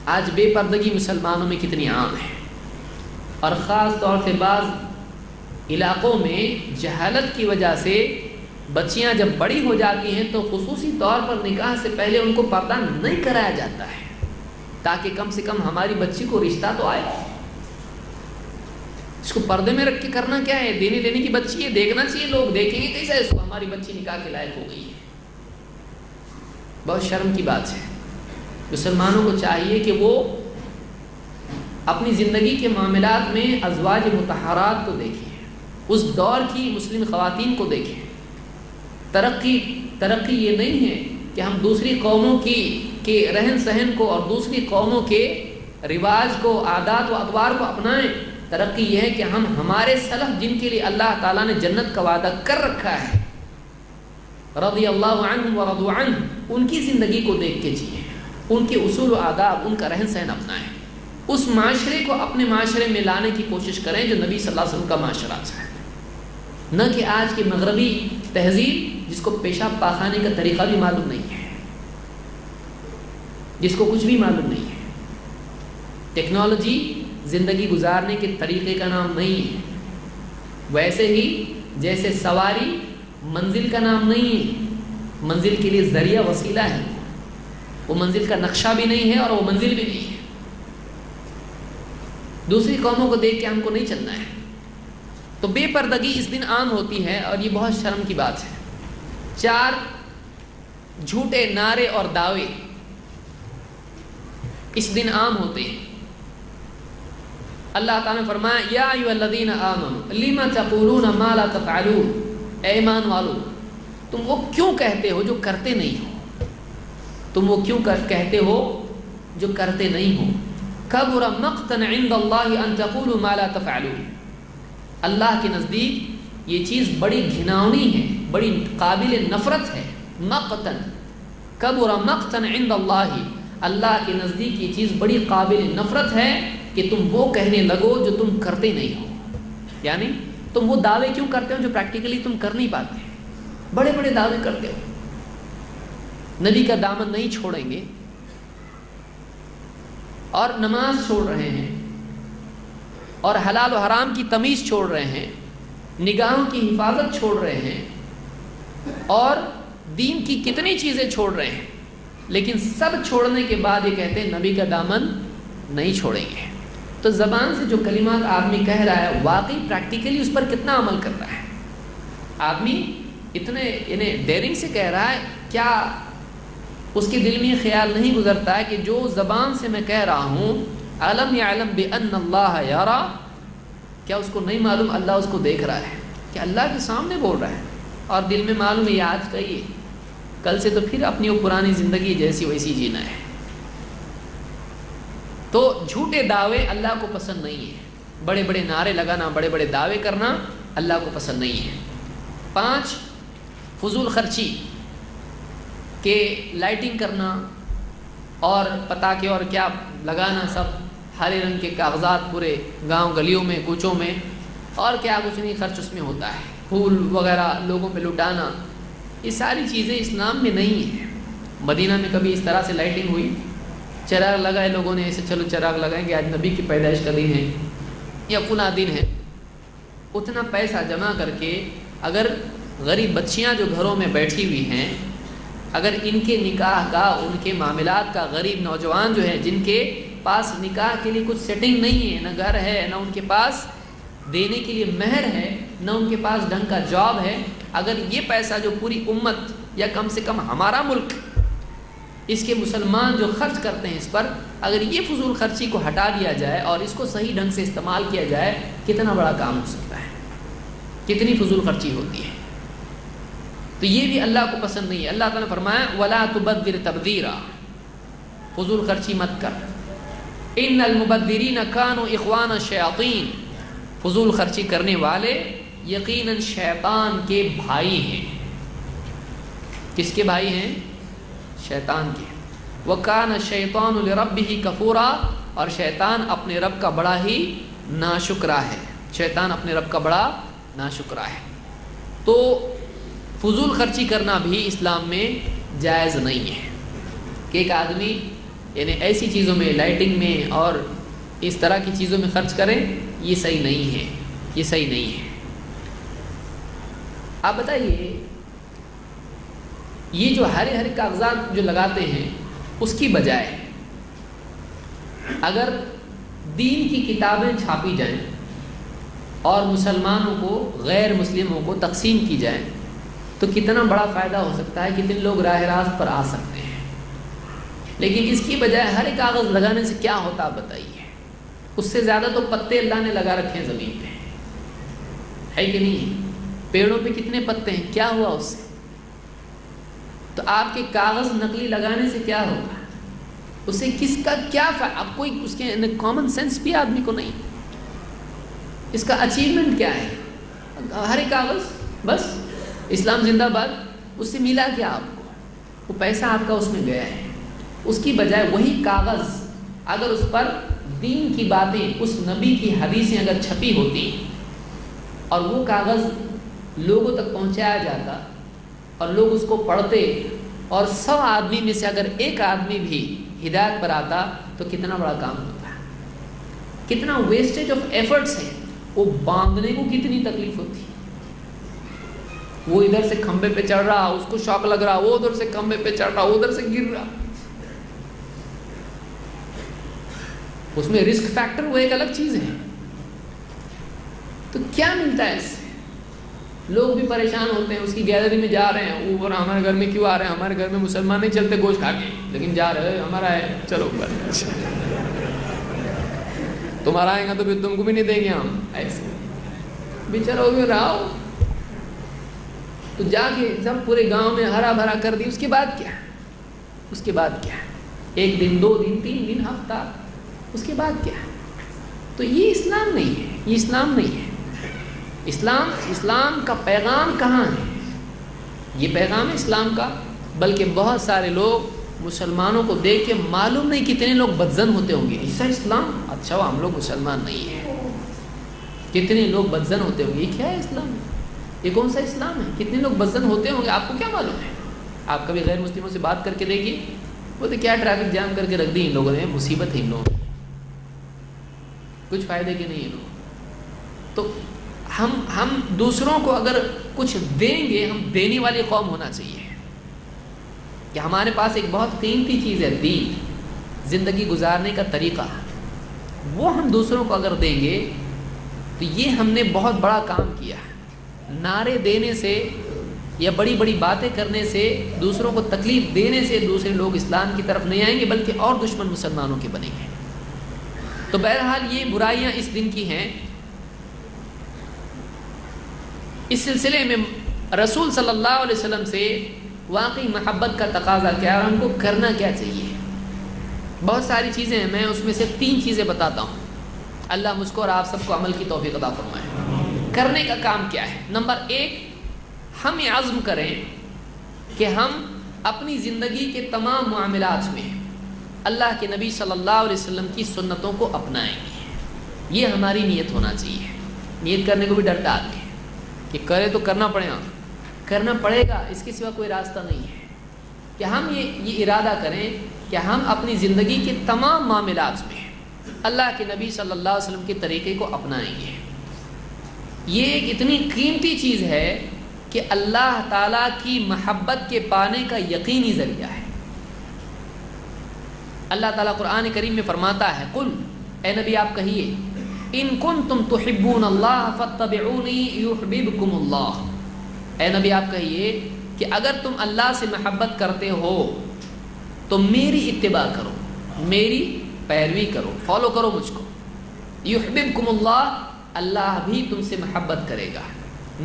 آج بے پردگی مسلمانوں میں کتنی عام ہے۔ اور خاص طور سے بعض علاقوں میں جہالت کی وجہ سے بچیاں جب بڑی ہو جاتی ہیں تو خصوصی طور پر نکاح سے پہلے ان کو پردہ نہیں کرایا جاتا ہے، تاکہ کم سے کم ہماری بچی کو رشتہ تو آئے۔ اس کو پردے میں رکھ کے کرنا کیا ہے؟ دینے لینے کی بچی ہے، دیکھنا چاہیے، لوگ دیکھیں گے کیسا اس کو ہماری بچی نکاح کے لائق ہو گئی ہے۔ بہت شرم کی بات ہے۔ مسلمانوں کو چاہیے کہ وہ اپنی زندگی کے معاملات میں ازواج مطہرات کو دیکھیں، اس دور کی مسلم خواتین کو دیکھیں۔ ترقی یہ نہیں ہے کہ ہم دوسری قوموں کے رہن سہن کو اور دوسری قوموں کے رواج کو، عادات و اقوار کو اپنائیں۔ ترقی یہ ہے کہ ہم ہمارے سلف جن کے لیے اللہ تعالیٰ نے جنت کا وعدہ کر رکھا ہے، رضی اللہ عنہم ورضوا عنہ، ان کی زندگی کو دیکھ کے جئیں، ان کے اصول و آداب، ان کا رہن سہن اپنائیں، اس معاشرے کو اپنے معاشرے میں لانے کی کوشش کریں جو نبی صلی اللہ علیہ وسلم کا معاشرہ ہے، نہ کہ آج کی مغربی تہذیب جس کو پیشاب پاخانے کا طریقہ بھی معلوم نہیں ہے، جس کو کچھ بھی معلوم نہیں ہے۔ ٹیکنالوجی زندگی گزارنے کے طریقے کا نام نہیں ہے، ویسے ہی جیسے سواری منزل کا نام نہیں ہے، منزل کے لیے ذریعہ وسیلہ ہے، وہ منزل کا نقشہ بھی نہیں ہے اور وہ منزل بھی نہیں ہے۔ دوسری قوموں کو دیکھ کے ہم کو نہیں چلنا ہے۔ تو بے پردگی اس دن عام ہوتی ہے اور یہ بہت شرم کی بات ہے۔ 4 جھوٹے نعرے اور دعوے اس دن عام ہوتے ہیں۔ اللہ تعالیٰ نے فرمایا یا ایھا الذین آمنوا لم تقولون ما لا تفعلون، اے ایمان والو تم وہ کیوں کہتے ہو جو کرتے نہیں ہو، تم وہ کیوں کہتے ہو جو کرتے نہیں ہو۔ کبر مقتا عند اللہ ان تقولوا ما لا تفعلون، اللہ کے نزدیک یہ چیز بڑی گھناؤنی ہے، بڑی قابل نفرت ہے۔ مقتا، کبر مقتا عند اللہ، اللہ کے نزدیک یہ چیز بڑی قابل نفرت ہے کہ تم وہ کہنے لگو جو تم کرتے نہیں ہو۔ یعنی تم وہ دعوے کیوں کرتے ہو جو پریکٹیکلی تم کر نہیں پاتے، بڑے بڑے دعوے کرتے ہو، نبی کا دامن نہیں چھوڑیں گے اور نماز چھوڑ رہے ہیں اور حلال و حرام کی تمیز چھوڑ رہے ہیں، نگاہوں کی حفاظت چھوڑ رہے ہیں اور دین کی کتنی چیزیں چھوڑ رہے ہیں، لیکن سب چھوڑنے کے بعد یہ کہتے ہیں نبی کا دامن نہیں چھوڑیں گے۔ تو زبان سے جو کلمات آدمی کہہ رہا ہے واقعی پریکٹیکلی اس پر کتنا عمل کر رہا ہے؟ آدمی اتنے ڈیرنگ سے کہہ رہا ہے، کیا اس کے دل میں خیال نہیں گزرتا ہے کہ جو زبان سے میں کہہ رہا ہوں علم یعلم بان اللہ یرا، کیا اس کو نہیں معلوم اللہ اس کو دیکھ رہا ہے، کہ اللہ کے سامنے بول رہا ہے اور دل میں معلوم ہے یہ آج کا ہی ہے، کل سے تو پھر اپنی وہ پرانی زندگی جیسی ویسی جینا ہے۔ تو جھوٹے دعوے اللہ کو پسند نہیں ہیں، بڑے بڑے نعرے لگانا، بڑے بڑے دعوے کرنا اللہ کو پسند نہیں ہے۔ 5 فضول خرچی کہ لائٹنگ کرنا اور پتاکے اور کیا لگانا، سب ہرے رنگ کے کاغذات پورے گاؤں گلیوں میں کوچوں میں، اور کیا کچھ نہیں خرچ اس میں ہوتا ہے، پھول وغیرہ لوگوں پہ لٹانا، یہ ساری چیزیں اسلام میں نہیں ہیں۔ مدینہ میں کبھی اس طرح سے لائٹنگ ہوئی، چراغ لگائے لوگوں نے، ایسے چلو چراغ لگائیں گے، آج نبی کی پیدائش کا دن ہے یا فلاں دن ہے، اتنا پیسہ جمع کر کے اگر غریب بچیاں جو گھروں میں بیٹھی ہوئی ہیں، اگر ان کے نکاح کا، ان کے معاملات کا، غریب نوجوان جو ہیں جن کے پاس نکاح کے لیے کچھ سیٹنگ نہیں ہے، نہ گھر ہے، نہ ان کے پاس دینے کے لیے مہر ہے، نہ ان کے پاس ڈھنگ کا جاب ہے، اگر یہ پیسہ جو پوری امت یا کم سے کم ہمارا ملک، اس کے مسلمان جو خرچ کرتے ہیں اس پر، اگر یہ فضول خرچی کو ہٹا دیا جائے اور اس کو صحیح ڈھنگ سے استعمال کیا جائے، کتنا بڑا کام ہو سکتا ہے، کتنی فضول خرچی ہوتی ہے۔ تو یہ بھی اللہ کو پسند نہیں ہے۔ اللہ تعالیٰ نے فرمایا وَلَا تُبَذِّرْ تَبْذِيرًا، فضول خرچی مت کر، إِنَّ الْمُبَذِّرِينَ كَانُوا إِخْوَانَ الشَّيَاطِينَ، فضول خرچی کرنے والے یقیناً شیطان کے بھائی ہیں۔ کس کے بھائی ہیں؟ شیطان کے۔ وَكَانَ الشَّيْطَانُ لِرَبِّهِ كَفُورًا، اور شیطان اپنے رب کا بڑا ہی ناشکرا ہے، شیطان اپنے رب کا بڑا ناشکرا ہے۔ تو فضول خرچی کرنا بھی اسلام میں جائز نہیں ہے کہ ایک آدمی یعنی ایسی چیزوں میں، لائٹنگ میں اور اس طرح کی چیزوں میں خرچ کریں، یہ صحیح نہیں ہے، یہ صحیح نہیں ہے۔ آپ بتائیے یہ جو ہرے ہرے کاغذات جو لگاتے ہیں، اس کی بجائے اگر دین کی کتابیں چھاپی جائیں اور مسلمانوں کو، غیر مسلموں کو تقسیم کی جائیں، تو کتنا بڑا فائدہ ہو سکتا ہے، کتنے لوگ راہ راست پر آ سکتے ہیں۔ لیکن اس کی بجائے ہر کاغذ لگانے سے کیا ہوتا آپ بتائیے؟ اس سے زیادہ تو پتے اللہ نے لگا رکھے ہیں زمین پہ، ہے کہ نہیں؟ پیڑوں پہ کتنے پتے ہیں، کیا ہوا اس سے؟ تو آپ کے کاغذ نقلی لگانے سے کیا ہوگا؟ اس سے کس کا کیا فائدہ؟ اب کوئی اس کے کامن سینس بھی آدمی کو نہیں، اس کا اچیومنٹ کیا ہے؟ ہر ایک کاغذ بس اسلام زندہ باد، اس سے ملا کیا آپ کو؟ وہ پیسہ آپ کا اس میں گیا ہے۔ اس کی بجائے وہی کاغذ اگر اس پر دین کی باتیں، اس نبی کی حدیثیں اگر چھپی ہوتی اور وہ کاغذ لوگوں تک پہنچایا جاتا اور لوگ اس کو پڑھتے اور 100 آدمی میں سے اگر ایک آدمی بھی ہدایت پر آتا، تو کتنا بڑا کام ہوتا ہے، کتنا ویسٹیج آف ایفرٹس ہے، وہ باندھنے کو کتنی تکلیف ہوتی ہے۔ وہ ادھر سے کھمبے پہ چڑھ رہا، اس کو شوق لگ رہا، وہ ادھر سے کھمبے پہ چڑھ رہا، وہ ادھر سے گر رہا، اس میں رسک فیکٹر وہ ایک الگ چیز ہے۔ تو کیا ملتا ہے اس سے؟ لوگ بھی پریشان ہوتے ہیں، اس کی گیلری میں جا رہے ہیں، اوپر ہمارے گھر میں کیوں آ رہے ہیں، ہمارے گھر میں مسلمان نہیں چلتے گوشت کھا کے، لیکن جا رہے ہیں ہمارا ہے، چلو اوپر تمہارا آئے گا تو پھر تم کو بھی نہیں دیں گے ہم، ایسے بیچارہ ہو رہا، تو جا کے سب پورے گاؤں میں ہرا بھرا کر دی، اس کے بعد کیا؟ اس کے بعد کیا؟ 1 دن 2 دن 3 دن ہفتہ، اس کے بعد کیا؟ تو یہ اسلام نہیں ہے، یہ اسلام نہیں ہے۔ اسلام کا پیغام کہاں ہے؟ یہ پیغام ہے اسلام کا، بلکہ بہت سارے لوگ مسلمانوں کو دیکھ کے معلوم نہیں کتنے لوگ بدزن ہوتے ہوں گے، ایسا اسلام، اچھا ہم لوگ مسلمان نہیں ہیں، کتنے لوگ بدزن ہوتے ہوں گے، یہ کیا ہے اسلام؟ یہ کون سا اسلام ہے؟ کتنے لوگ بدزن ہوتے ہوں گے، آپ کو کیا معلوم ہے؟ آپ کبھی غیر مسلموں سے بات کر کے دیکھیے، وہ تو کیا ٹریفک جام کر کے رکھ دی ان لوگوں نے، مصیبت ہے ان لوگوں، کچھ فائدے کے نہیں ہیں لوگ۔ تو ہم دوسروں کو اگر کچھ دیں گے، ہم دینے والی قوم ہونا چاہیے کہ ہمارے پاس ایک بہت قیمتی چیز ہے، دین، زندگی گزارنے کا طریقہ، وہ ہم دوسروں کو اگر دیں گے تو یہ ہم نے بہت بڑا کام کیا ہے۔ نعرے دینے سے یا بڑی بڑی باتیں کرنے سے، دوسروں کو تکلیف دینے سے دوسرے لوگ اسلام کی طرف نہیں آئیں گے، بلکہ اور دشمن مسلمانوں کے بنیں گے۔ تو بہرحال یہ برائیاں اس دن کی ہیں۔ اس سلسلے میں رسول صلی اللہ علیہ وسلم سے واقعی محبت کا تقاضا کیا ہے اور ہم کو کرنا کیا چاہیے. بہت ساری چیزیں ہیں، میں اس میں سے 3 چیزیں بتاتا ہوں. اللہ مجھ کو اور آپ سب کو عمل کی توفیق عطا فرمائے. کرنے کا کام کیا ہے؟ نمبر 1، ہم یہ عزم کریں کہ ہم اپنی زندگی کے تمام معاملات میں اللہ کے نبی صلی اللہ علیہ وسلم کی سنتوں کو اپنائیں گے. یہ ہماری نیت ہونا چاہیے. نیت کرنے کو بھی ڈرتا آدمی ہے کہ کرے تو کرنا پڑے گا، کرنا پڑے گا، اس کے سوا کوئی راستہ نہیں ہے. کہ ہم یہ ارادہ کریں کہ ہم اپنی زندگی کے تمام معاملات میں اللہ کے نبی صلی اللہ علیہ وسلم کے طریقے کو اپنائیں گے. یہ ایک اتنی قیمتی چیز ہے کہ اللہ تعالیٰ کی محبت کے پانے کا یقینی ذریعہ ہے. اللہ تعالیٰ قرآن کریم میں فرماتا ہے، قل، اے نبی آپ کہیے، ان کنتم تحبون اللہ فاتبعونی یحببکم اللہ. اے نبی آپ کہیے کہ اگر تم اللہ سے محبت کرتے ہو تو میری اتباع کرو، میری پیروی کرو، فالو کرو مجھ کو. یحببکم اللہ، اللہ بھی تم سے محبت کرے گا.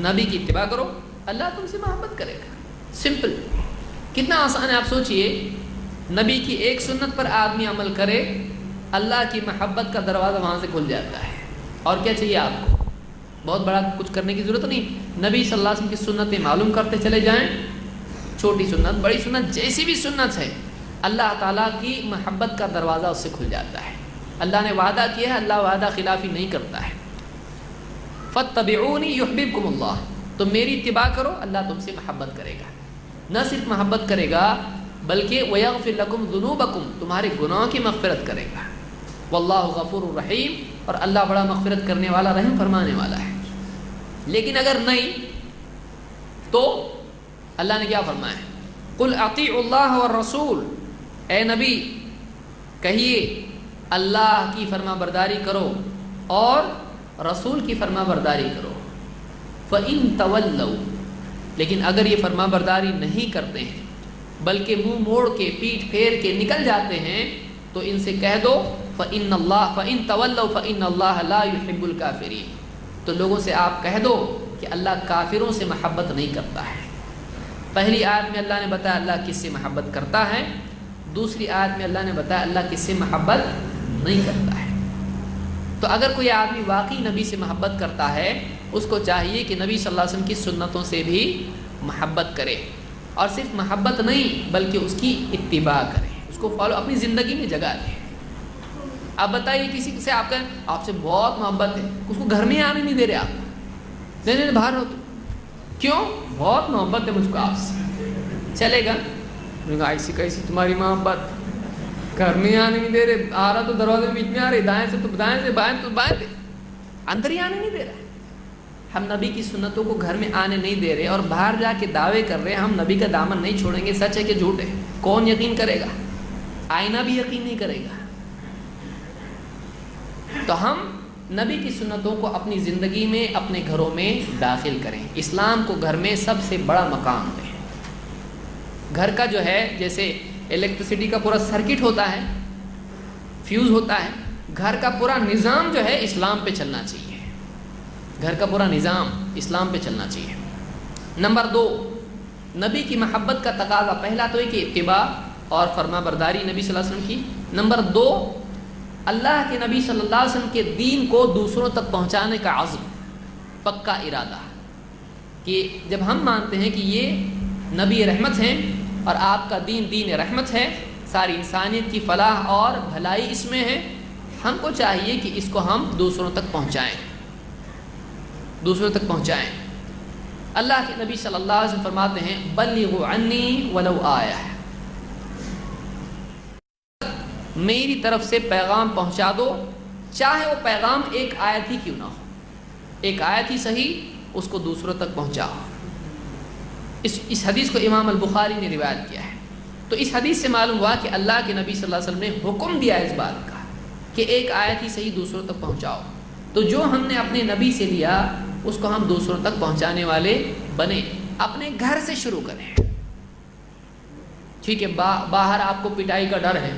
نبی کی اتباع کرو، اللہ تم سے محبت کرے گا. سمپل، کتنا آسان ہے. آپ سوچئے، نبی کی ایک سنت پر آدمی عمل کرے، اللہ کی محبت کا دروازہ وہاں سے کھل جاتا ہے. اور کیا چاہیے آپ کو؟ بہت بڑا کچھ کرنے کی ضرورت نہیں. نبی صلی اللہ علیہ وسلم کی سنتیں معلوم کرتے چلے جائیں، چھوٹی سنت، بڑی سنت، جیسی بھی سنت ہے، اللہ تعالیٰ کی محبت کا دروازہ اس سے کھل جاتا ہے. اللہ نے وعدہ کیا ہے، اللہ وعدہ خلافی نہیں کرتا ہے. فاتبعونی یحببکم اللہ، تم میری اتباع کرو، اللہ تم سے محبت کرے گا. نہ صرف محبت کرے گا بلکہ وَيَغْفِرْ لَكُمْ ذُنُوبَكُمْ، تمہارے گناہوں کی مغفرت کرے گا. واللہ غفور الرحیم، اور اللہ بڑا مغفرت کرنے والا، رحم فرمانے والا ہے. لیکن اگر نہیں تو اللہ نے کیا فرمایا؟ قُلْ أَطِيعُوا اللَّهَ وَالرَّسُولَ، اے نبی کہیے اللہ کی فرما برداری کرو اور رسول کی فرما برداری کرو. فَإِن تَوَلَّوْا، لیکن اگر یہ فرما برداری نہیں کرتے ہیں بلکہ منہ موڑ کے، پیٹھ پھیر کے نکل جاتے ہیں، تو ان سے کہہ دو فَإِنَّ تَوَلَّوْا فَإِنَّ اللَّهَ لَا يُحِبُّ الْكَافِرِينَ، تو لوگوں سے آپ کہہ دو کہ اللہ کافروں سے محبت نہیں کرتا ہے. پہلی آیت میں اللہ نے بتایا اللہ کس سے محبت کرتا ہے، دوسری آیت میں اللہ نے بتایا اللہ کس سے محبت نہیں کرتا ہے. تو اگر کوئی آدمی واقعی نبی سے محبت کرتا ہے، اس کو چاہیے کہ نبی صلی اللہ علیہ وسلم کی سنتوں سے بھی محبت کرے، اور صرف محبت نہیں بلکہ اس کی اتباع کرے، اس کو فالو اپنی زندگی میں جگہ دے. آپ بتائیے کسی سے آپ سے بہت محبت ہے، اس کو گھر میں آنے نہیں دے رہے آپ، نہیں باہر ہو، تو کیوں؟ بہت محبت ہے مجھ کو آپ سے. چلے گا؟ ایسی کیسی تمہاری محبت، گھر میں آنے نہیں دے رہے، آ رہا تو دروازے بیچ میں آ رہے، دائیں سے تو دائیں سے، بائیں تو بائیں سے، اندر ہی آنے نہیں دے رہا. ہم نبی کی سنتوں کو گھر میں آنے نہیں دے رہے اور باہر جا کے دعوے کر رہے ہیں ہم نبی کا دامن نہیں چھوڑیں گے. سچ ہے کہ جھوٹ ہے؟ کون یقین کرے گا؟ آئینہ بھی یقین نہیں کرے گا. تو ہم نبی کی سنتوں کو اپنی زندگی میں، اپنے گھروں میں داخل کریں. اسلام کو گھر میں سب سے بڑا مقام دیں. گھر کا جو ہے، جیسے الیکٹریسٹی کا پورا سرکٹ ہوتا ہے، فیوز ہوتا ہے، گھر کا پورا نظام جو ہے اسلام پہ چلنا چاہیے. گھر کا پورا نظام اسلام پہ چلنا چاہیے. نمبر 2، نبی کی محبت کا تقاضا پہلا تو ہے کہ اتباع اور فرما برداری نبی صلی اللہ علیہ وسلم کی. نمبر 2، اللہ کے نبی صلی اللہ علیہ وسلم کے دین کو دوسروں تک پہنچانے کا عزم، پکا ارادہ، کہ جب ہم مانتے ہیں کہ یہ نبی رحمت ہیں اور آپ کا دین دین رحمت ہے، ساری انسانیت کی فلاح اور بھلائی اس میں ہے، ہم کو چاہیے کہ اس کو ہم دوسروں تک پہنچائیں، دوسروں تک پہنچائیں. اللہ کے نبی صلی اللہ علیہ وسلم فرماتے ہیں بلغوا عنی ولو آیہ، میری طرف سے پیغام پہنچا دو، چاہے وہ پیغام ایک آیت ہی کیوں نہ ہو، ایک آیت ہی صحیح، اس کو دوسروں تک پہنچاؤ. اس حدیث کو امام البخاری نے روایت کیا ہے. تو اس حدیث سے معلوم ہوا کہ اللہ کے نبی صلی اللہ علیہ وسلم نے حکم دیا اس بات کا کہ ایک آیت ہی صحیح دوسروں تک پہنچاؤ. تو جو ہم نے اپنے نبی سے لیا اس کو ہم دوسروں تک پہنچانے والے بنے. اپنے گھر سے شروع کریں. ٹھیک ہے، باہر آپ کو پٹائی کا ڈر ہے،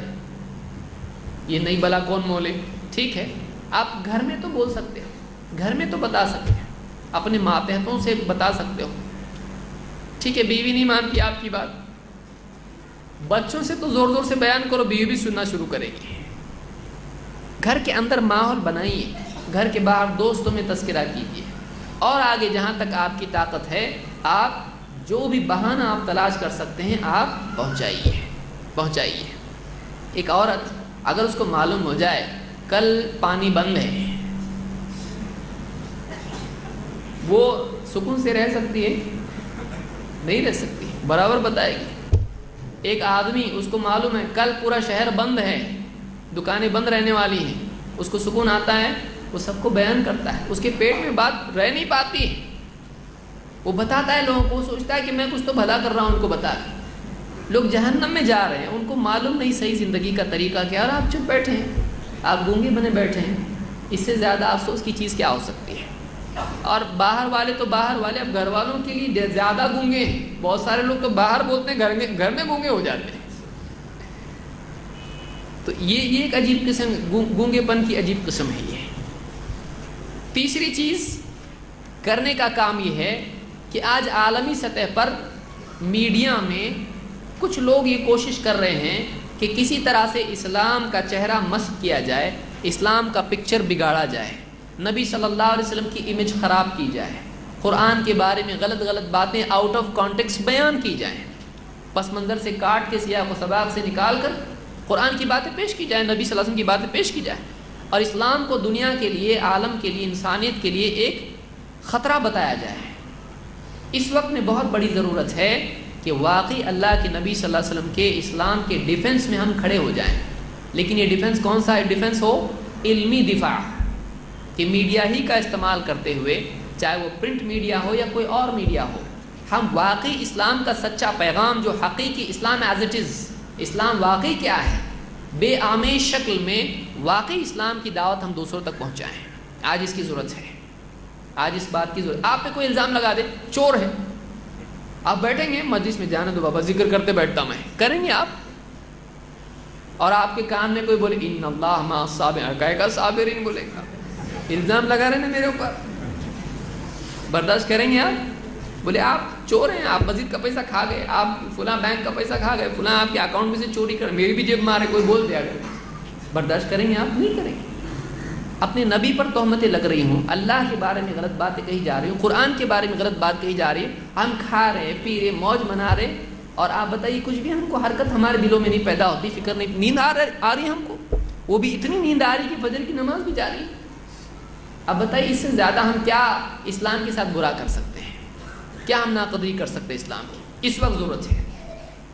یہ نہیں بلا کون مولے، ٹھیک ہے، آپ گھر میں تو بول سکتے ہو، گھر میں تو بتا سکتے ہیں، اپنے ماتحتوں سے بتا سکتے ہو. ٹھیک ہے بیوی نہیں مانتی آپ کی بات، بچوں سے تو زور زور سے بیان کرو، بیوی بھی سننا شروع کرے گی. گھر کے اندر ماحول بنائیے، گھر کے باہر دوستوں میں تذکرہ کیجیے، اور آگے جہاں تک آپ کی طاقت ہے آپ جو بھی بہانہ آپ تلاش کر سکتے ہیں آپ پہنچائیے. ایک عورت اگر اس کو معلوم ہو جائے کل پانی بند ہے، وہ سکون سے رہ سکتی ہے؟ نہیں رہ سکتی، برابر بتائے گی. ایک آدمی اس کو معلوم ہے کل پورا شہر بند ہے، دکانیں بند رہنے والی ہیں، اس کو سکون آتا ہے؟ وہ سب کو بیان کرتا ہے، اس کے پیٹ میں بات رہ نہیں پاتی، وہ بتاتا ہے لوگوں کو، وہ سوچتا ہے کہ میں کچھ تو بھلا کر رہا ہوں ان کو بتا کے. لوگ جہنم میں جا رہے ہیں، ان کو معلوم نہیں صحیح زندگی کا طریقہ کیا، اور آپ چپ بیٹھے ہیں، آپ گونگے بنے بیٹھے ہیں. اس سے زیادہ افسوس کی چیز کیا ہو سکتی ہے؟ اور باہر والے تو باہر والے، اب گھر والوں کے لیے زیادہ گونگے ہیں. بہت سارے لوگ تو باہر بولتے ہیں، گھر میں گونگے ہو جاتے ہیں. تو یہ ایک عجیب قسم، گونگے پن کی عجیب قسم ہے یہ. تیسری چیز کرنے کا کام یہ ہے کہ آج عالمی سطح پر میڈیا میں کچھ لوگ یہ کوشش کر رہے ہیں کہ کسی طرح سے اسلام کا چہرہ مسخ کیا جائے، اسلام کا پکچر بگاڑا جائے، نبی صلی اللہ علیہ وسلم کی امیج خراب کی جائے، قرآن کے بارے میں غلط باتیں آؤٹ آف کانٹیکسٹ بیان کی جائیں، پس منظر سے کاٹ کے سیاق و سباق سے نکال کر قرآن کی باتیں پیش کی جائیں، نبی صلی اللہ علیہ وسلم کی باتیں پیش کی جائیں، اور اسلام کو دنیا کے لیے، عالم کے لیے، انسانیت کے لیے ایک خطرہ بتایا جائے. اس وقت میں بہت بڑی ضرورت ہے کہ واقعی اللہ کے نبی صلی اللہ علیہ وسلم کے اسلام کے ڈیفنس میں ہم کھڑے ہو جائیں. لیکن یہ ڈیفنس کون سا ہے؟ ڈیفنس ہو علمی دفاع، کہ میڈیا ہی کا استعمال کرتے ہوئے، چاہے وہ پرنٹ میڈیا ہو یا کوئی اور میڈیا ہو، ہم واقعی اسلام کا سچا پیغام، جو حقیقی اسلام ایز اٹ از، اسلام واقعی کیا ہے، بے آمیز شکل میں واقعی اسلام کی دعوت ہم دوسروں تک پہنچائیں. آج اس کی ضرورت ہے، آج اس بات کی ضرورت. آپ پہ کوئی الزام لگا دے چور ہے، آپ بیٹھیں گے مجلس میں، جانے دو بابا ذکر کرتے بیٹھتا میں، کریں گے آپ؟ اور آپ کے کان میں کوئی بولے ان اللہ مع الصابرین، کہے گا صابرین بولے گا، الزام لگا رہے ہیں میرے اوپر، برداشت کریں گے آپ؟ بولے آپ چور ہیں، آپ مسجد کا پیسہ کھا گئے، آپ فلاں بینک کا پیسہ کھا گئے، فلاں آپ کے اکاؤنٹ میں سے چوری کر، میری بھی جیب مارے، کوئی بول دیا گیا، برداشت کریں گے آپ؟ نہیں کریں گے. اپنے نبی پر تہمتیں لگ رہی ہوں، اللہ کے بارے میں غلط باتیں کہی جا رہی ہوں، قرآن کے بارے میں غلط بات کہی جا رہی ہے، ہم کھا رہے پی رہے موج منا رہے، اور آپ بتائیے کچھ بھی ہم کو حرکت ہمارے دلوں میں نہیں پیدا ہوتی، فکر نہیں، نیند آ رہی ہے ہم کو، وہ بھی اتنی نیند آ رہی کہ فجر کی نماز بھی جاری. اب بتائیے اس سے زیادہ ہم کیا اسلام کے ساتھ برا کر سکتے ہیں، کیا ہم ناقدری کر سکتے ہیں اسلام کی؟ اس وقت ضرورت ہے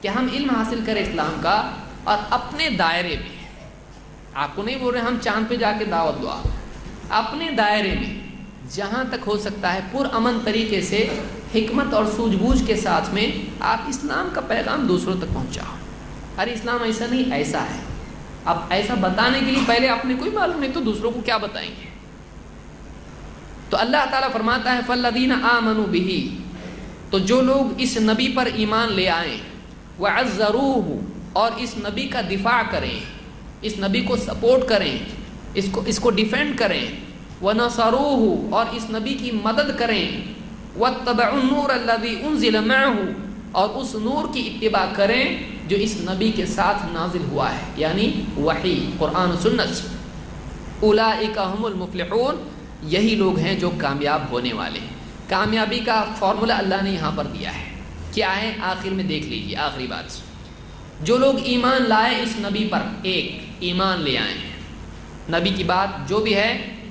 کہ ہم علم حاصل کریں اسلام کا، اور اپنے دائرے میں، آپ کو نہیں بول رہے ہم چاند پہ جا کے دعوت دو، اپنے دائرے میں جہاں تک ہو سکتا ہے پرامن طریقے سے، حکمت اور سوجھ بوجھ کے ساتھ میں آپ اسلام کا پیغام دوسروں تک پہنچاؤ. ارے اسلام ایسا نہیں، ایسا ہے. اب ایسا بتانے کے لیے پہلے اپنے کوئی معلوم نہیں تو دوسروں کو کیا بتائیں گے؟ تو اللہ تعالیٰ فرماتا ہے فالذین آمنوا بہ، تو جو لوگ اس نبی پر ایمان لے آئیں، وعزروہ، اور اس نبی کا دفاع کریں، اس نبی کو سپورٹ کریں، اس کو ڈیفینڈ کریں، وَنَصَرُوهُ، اور اس نبی کی مدد کریں، وَاتَّبَعُوا النُّورَ الَّذِي أُنزِلَ مَعَهُ، اور اس نور کی اتباع کریں جو اس نبی کے ساتھ نازل ہوا ہے، یعنی وحی، قرآن و سنت. اولئک هم المفلحون، یہی لوگ ہیں جو کامیاب ہونے والے ہیں. کامیابی کا فارمولہ اللہ نے یہاں پر دیا ہے، کیا ہے آخر میں دیکھ لیجیے. آخری بات، جو لوگ ایمان لائے اس نبی پر، ایک ایمان لے آئے ہیں، نبی کی بات جو بھی ہے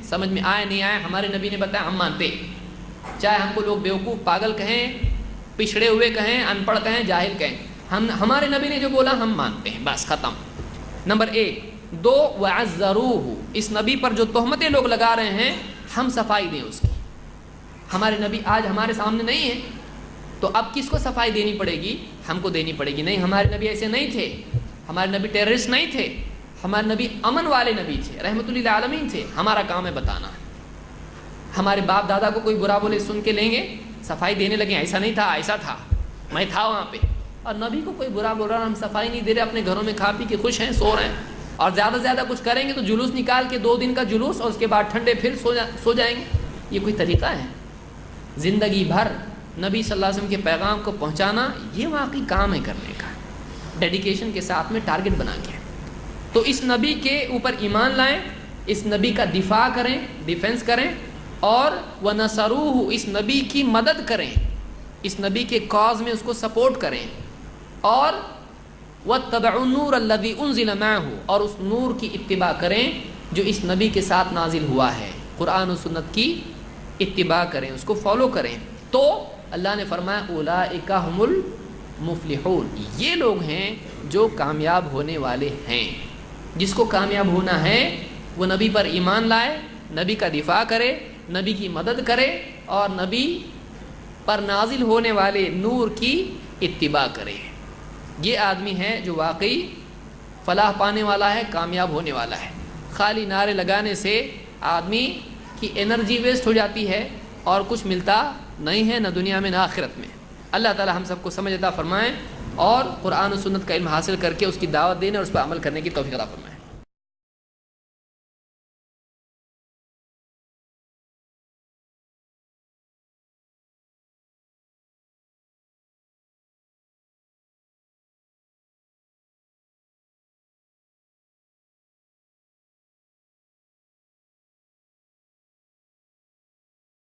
سمجھ میں آئے نہیں آئے، ہمارے نبی نے بتایا ہم مانتے، چاہے ہم کو لوگ بیوقوف پاگل کہیں، پچھڑے ہوئے کہیں، ان پڑھ کہیں، جاہل کہیں، ہمارے نبی نے جو بولا ہم مانتے ہیں، بس ختم. نمبر 1. 2. وَعَزَّرُوهُ، اس نبی پر جو تہمتیں لوگ لگا رہے ہیں ہم صفائی دیں اس کی. ہمارے نبی آج ہمارے سامنے نہیں ہے تو اب کس کو صفائی دینی پڑے گی؟ ہم کو دینی پڑے گی. نہیں، ہمارے نبی ایسے نہیں تھے، ہمارے نبی ٹیررسٹ نہیں تھے، ہمارے نبی امن والے نبی تھے، رحمت للعالمین تھے. ہمارا کام ہے بتانا. ہمارے باپ دادا کو کوئی برا بولے سن کے لیں گے، صفائی دینے لگے، ایسا نہیں تھا، ایسا تھا، میں تھا وہاں پہ. اور نبی کو کوئی برا بول رہا، ہم صفائی نہیں دے رہے، اپنے گھروں میں کھا پی کے خوش ہیں، سو رہے ہیں. اور زیادہ سے زیادہ کچھ کریں گے تو جلوس نکال کے 2 دن کا جلوس، اور اس کے بعد ٹھنڈے پھر سو جائیں گے. یہ کوئی طریقہ ہے؟ زندگی بھر نبی صلی اللہ علیہ وسلم کے پیغام کو پہنچانا یہ واقعی کام ہے کرنے کا، ڈیڈیکیشن کے ساتھ میں ٹارگٹ بنا کے۔ تو اس نبی کے اوپر ایمان لائیں، اس نبی کا دفاع کریں، ڈیفنس کریں، اور وَنَصَرُوهُ اس نبی کی مدد کریں، اس نبی کے کاز میں اس کو سپورٹ کریں، اور وَاتَّبَعُوا النُّورَ الَّذِي أُنزِلَ مَعَهُ اور اس نور کی اتباع کریں جو اس نبی کے ساتھ نازل ہوا ہے، قرآن و سنت کی اتباع کریں، اس کو فالو کریں۔ تو اللہ نے فرمایا اولئک هم المفلحون، یہ لوگ ہیں جو کامیاب ہونے والے ہیں۔ جس کو کامیاب ہونا ہے وہ نبی پر ایمان لائے، نبی کا دفاع کرے، نبی کی مدد کرے، اور نبی پر نازل ہونے والے نور کی اتباع کرے۔ یہ آدمی ہے جو واقعی فلاح پانے والا ہے، کامیاب ہونے والا ہے۔ خالی نعرے لگانے سے آدمی کی انرجی ویسٹ ہو جاتی ہے اور کچھ ملتا نہیں ہے، نہ دنیا میں نہ آخرت میں۔ اللہ تعالی ہم سب کو سمجھ عطا فرمائیں اور قرآن و سنت کا علم حاصل کر کے اس کی دعوت دینے اور اس پر عمل کرنے کی توفیق عطا فرمائیں۔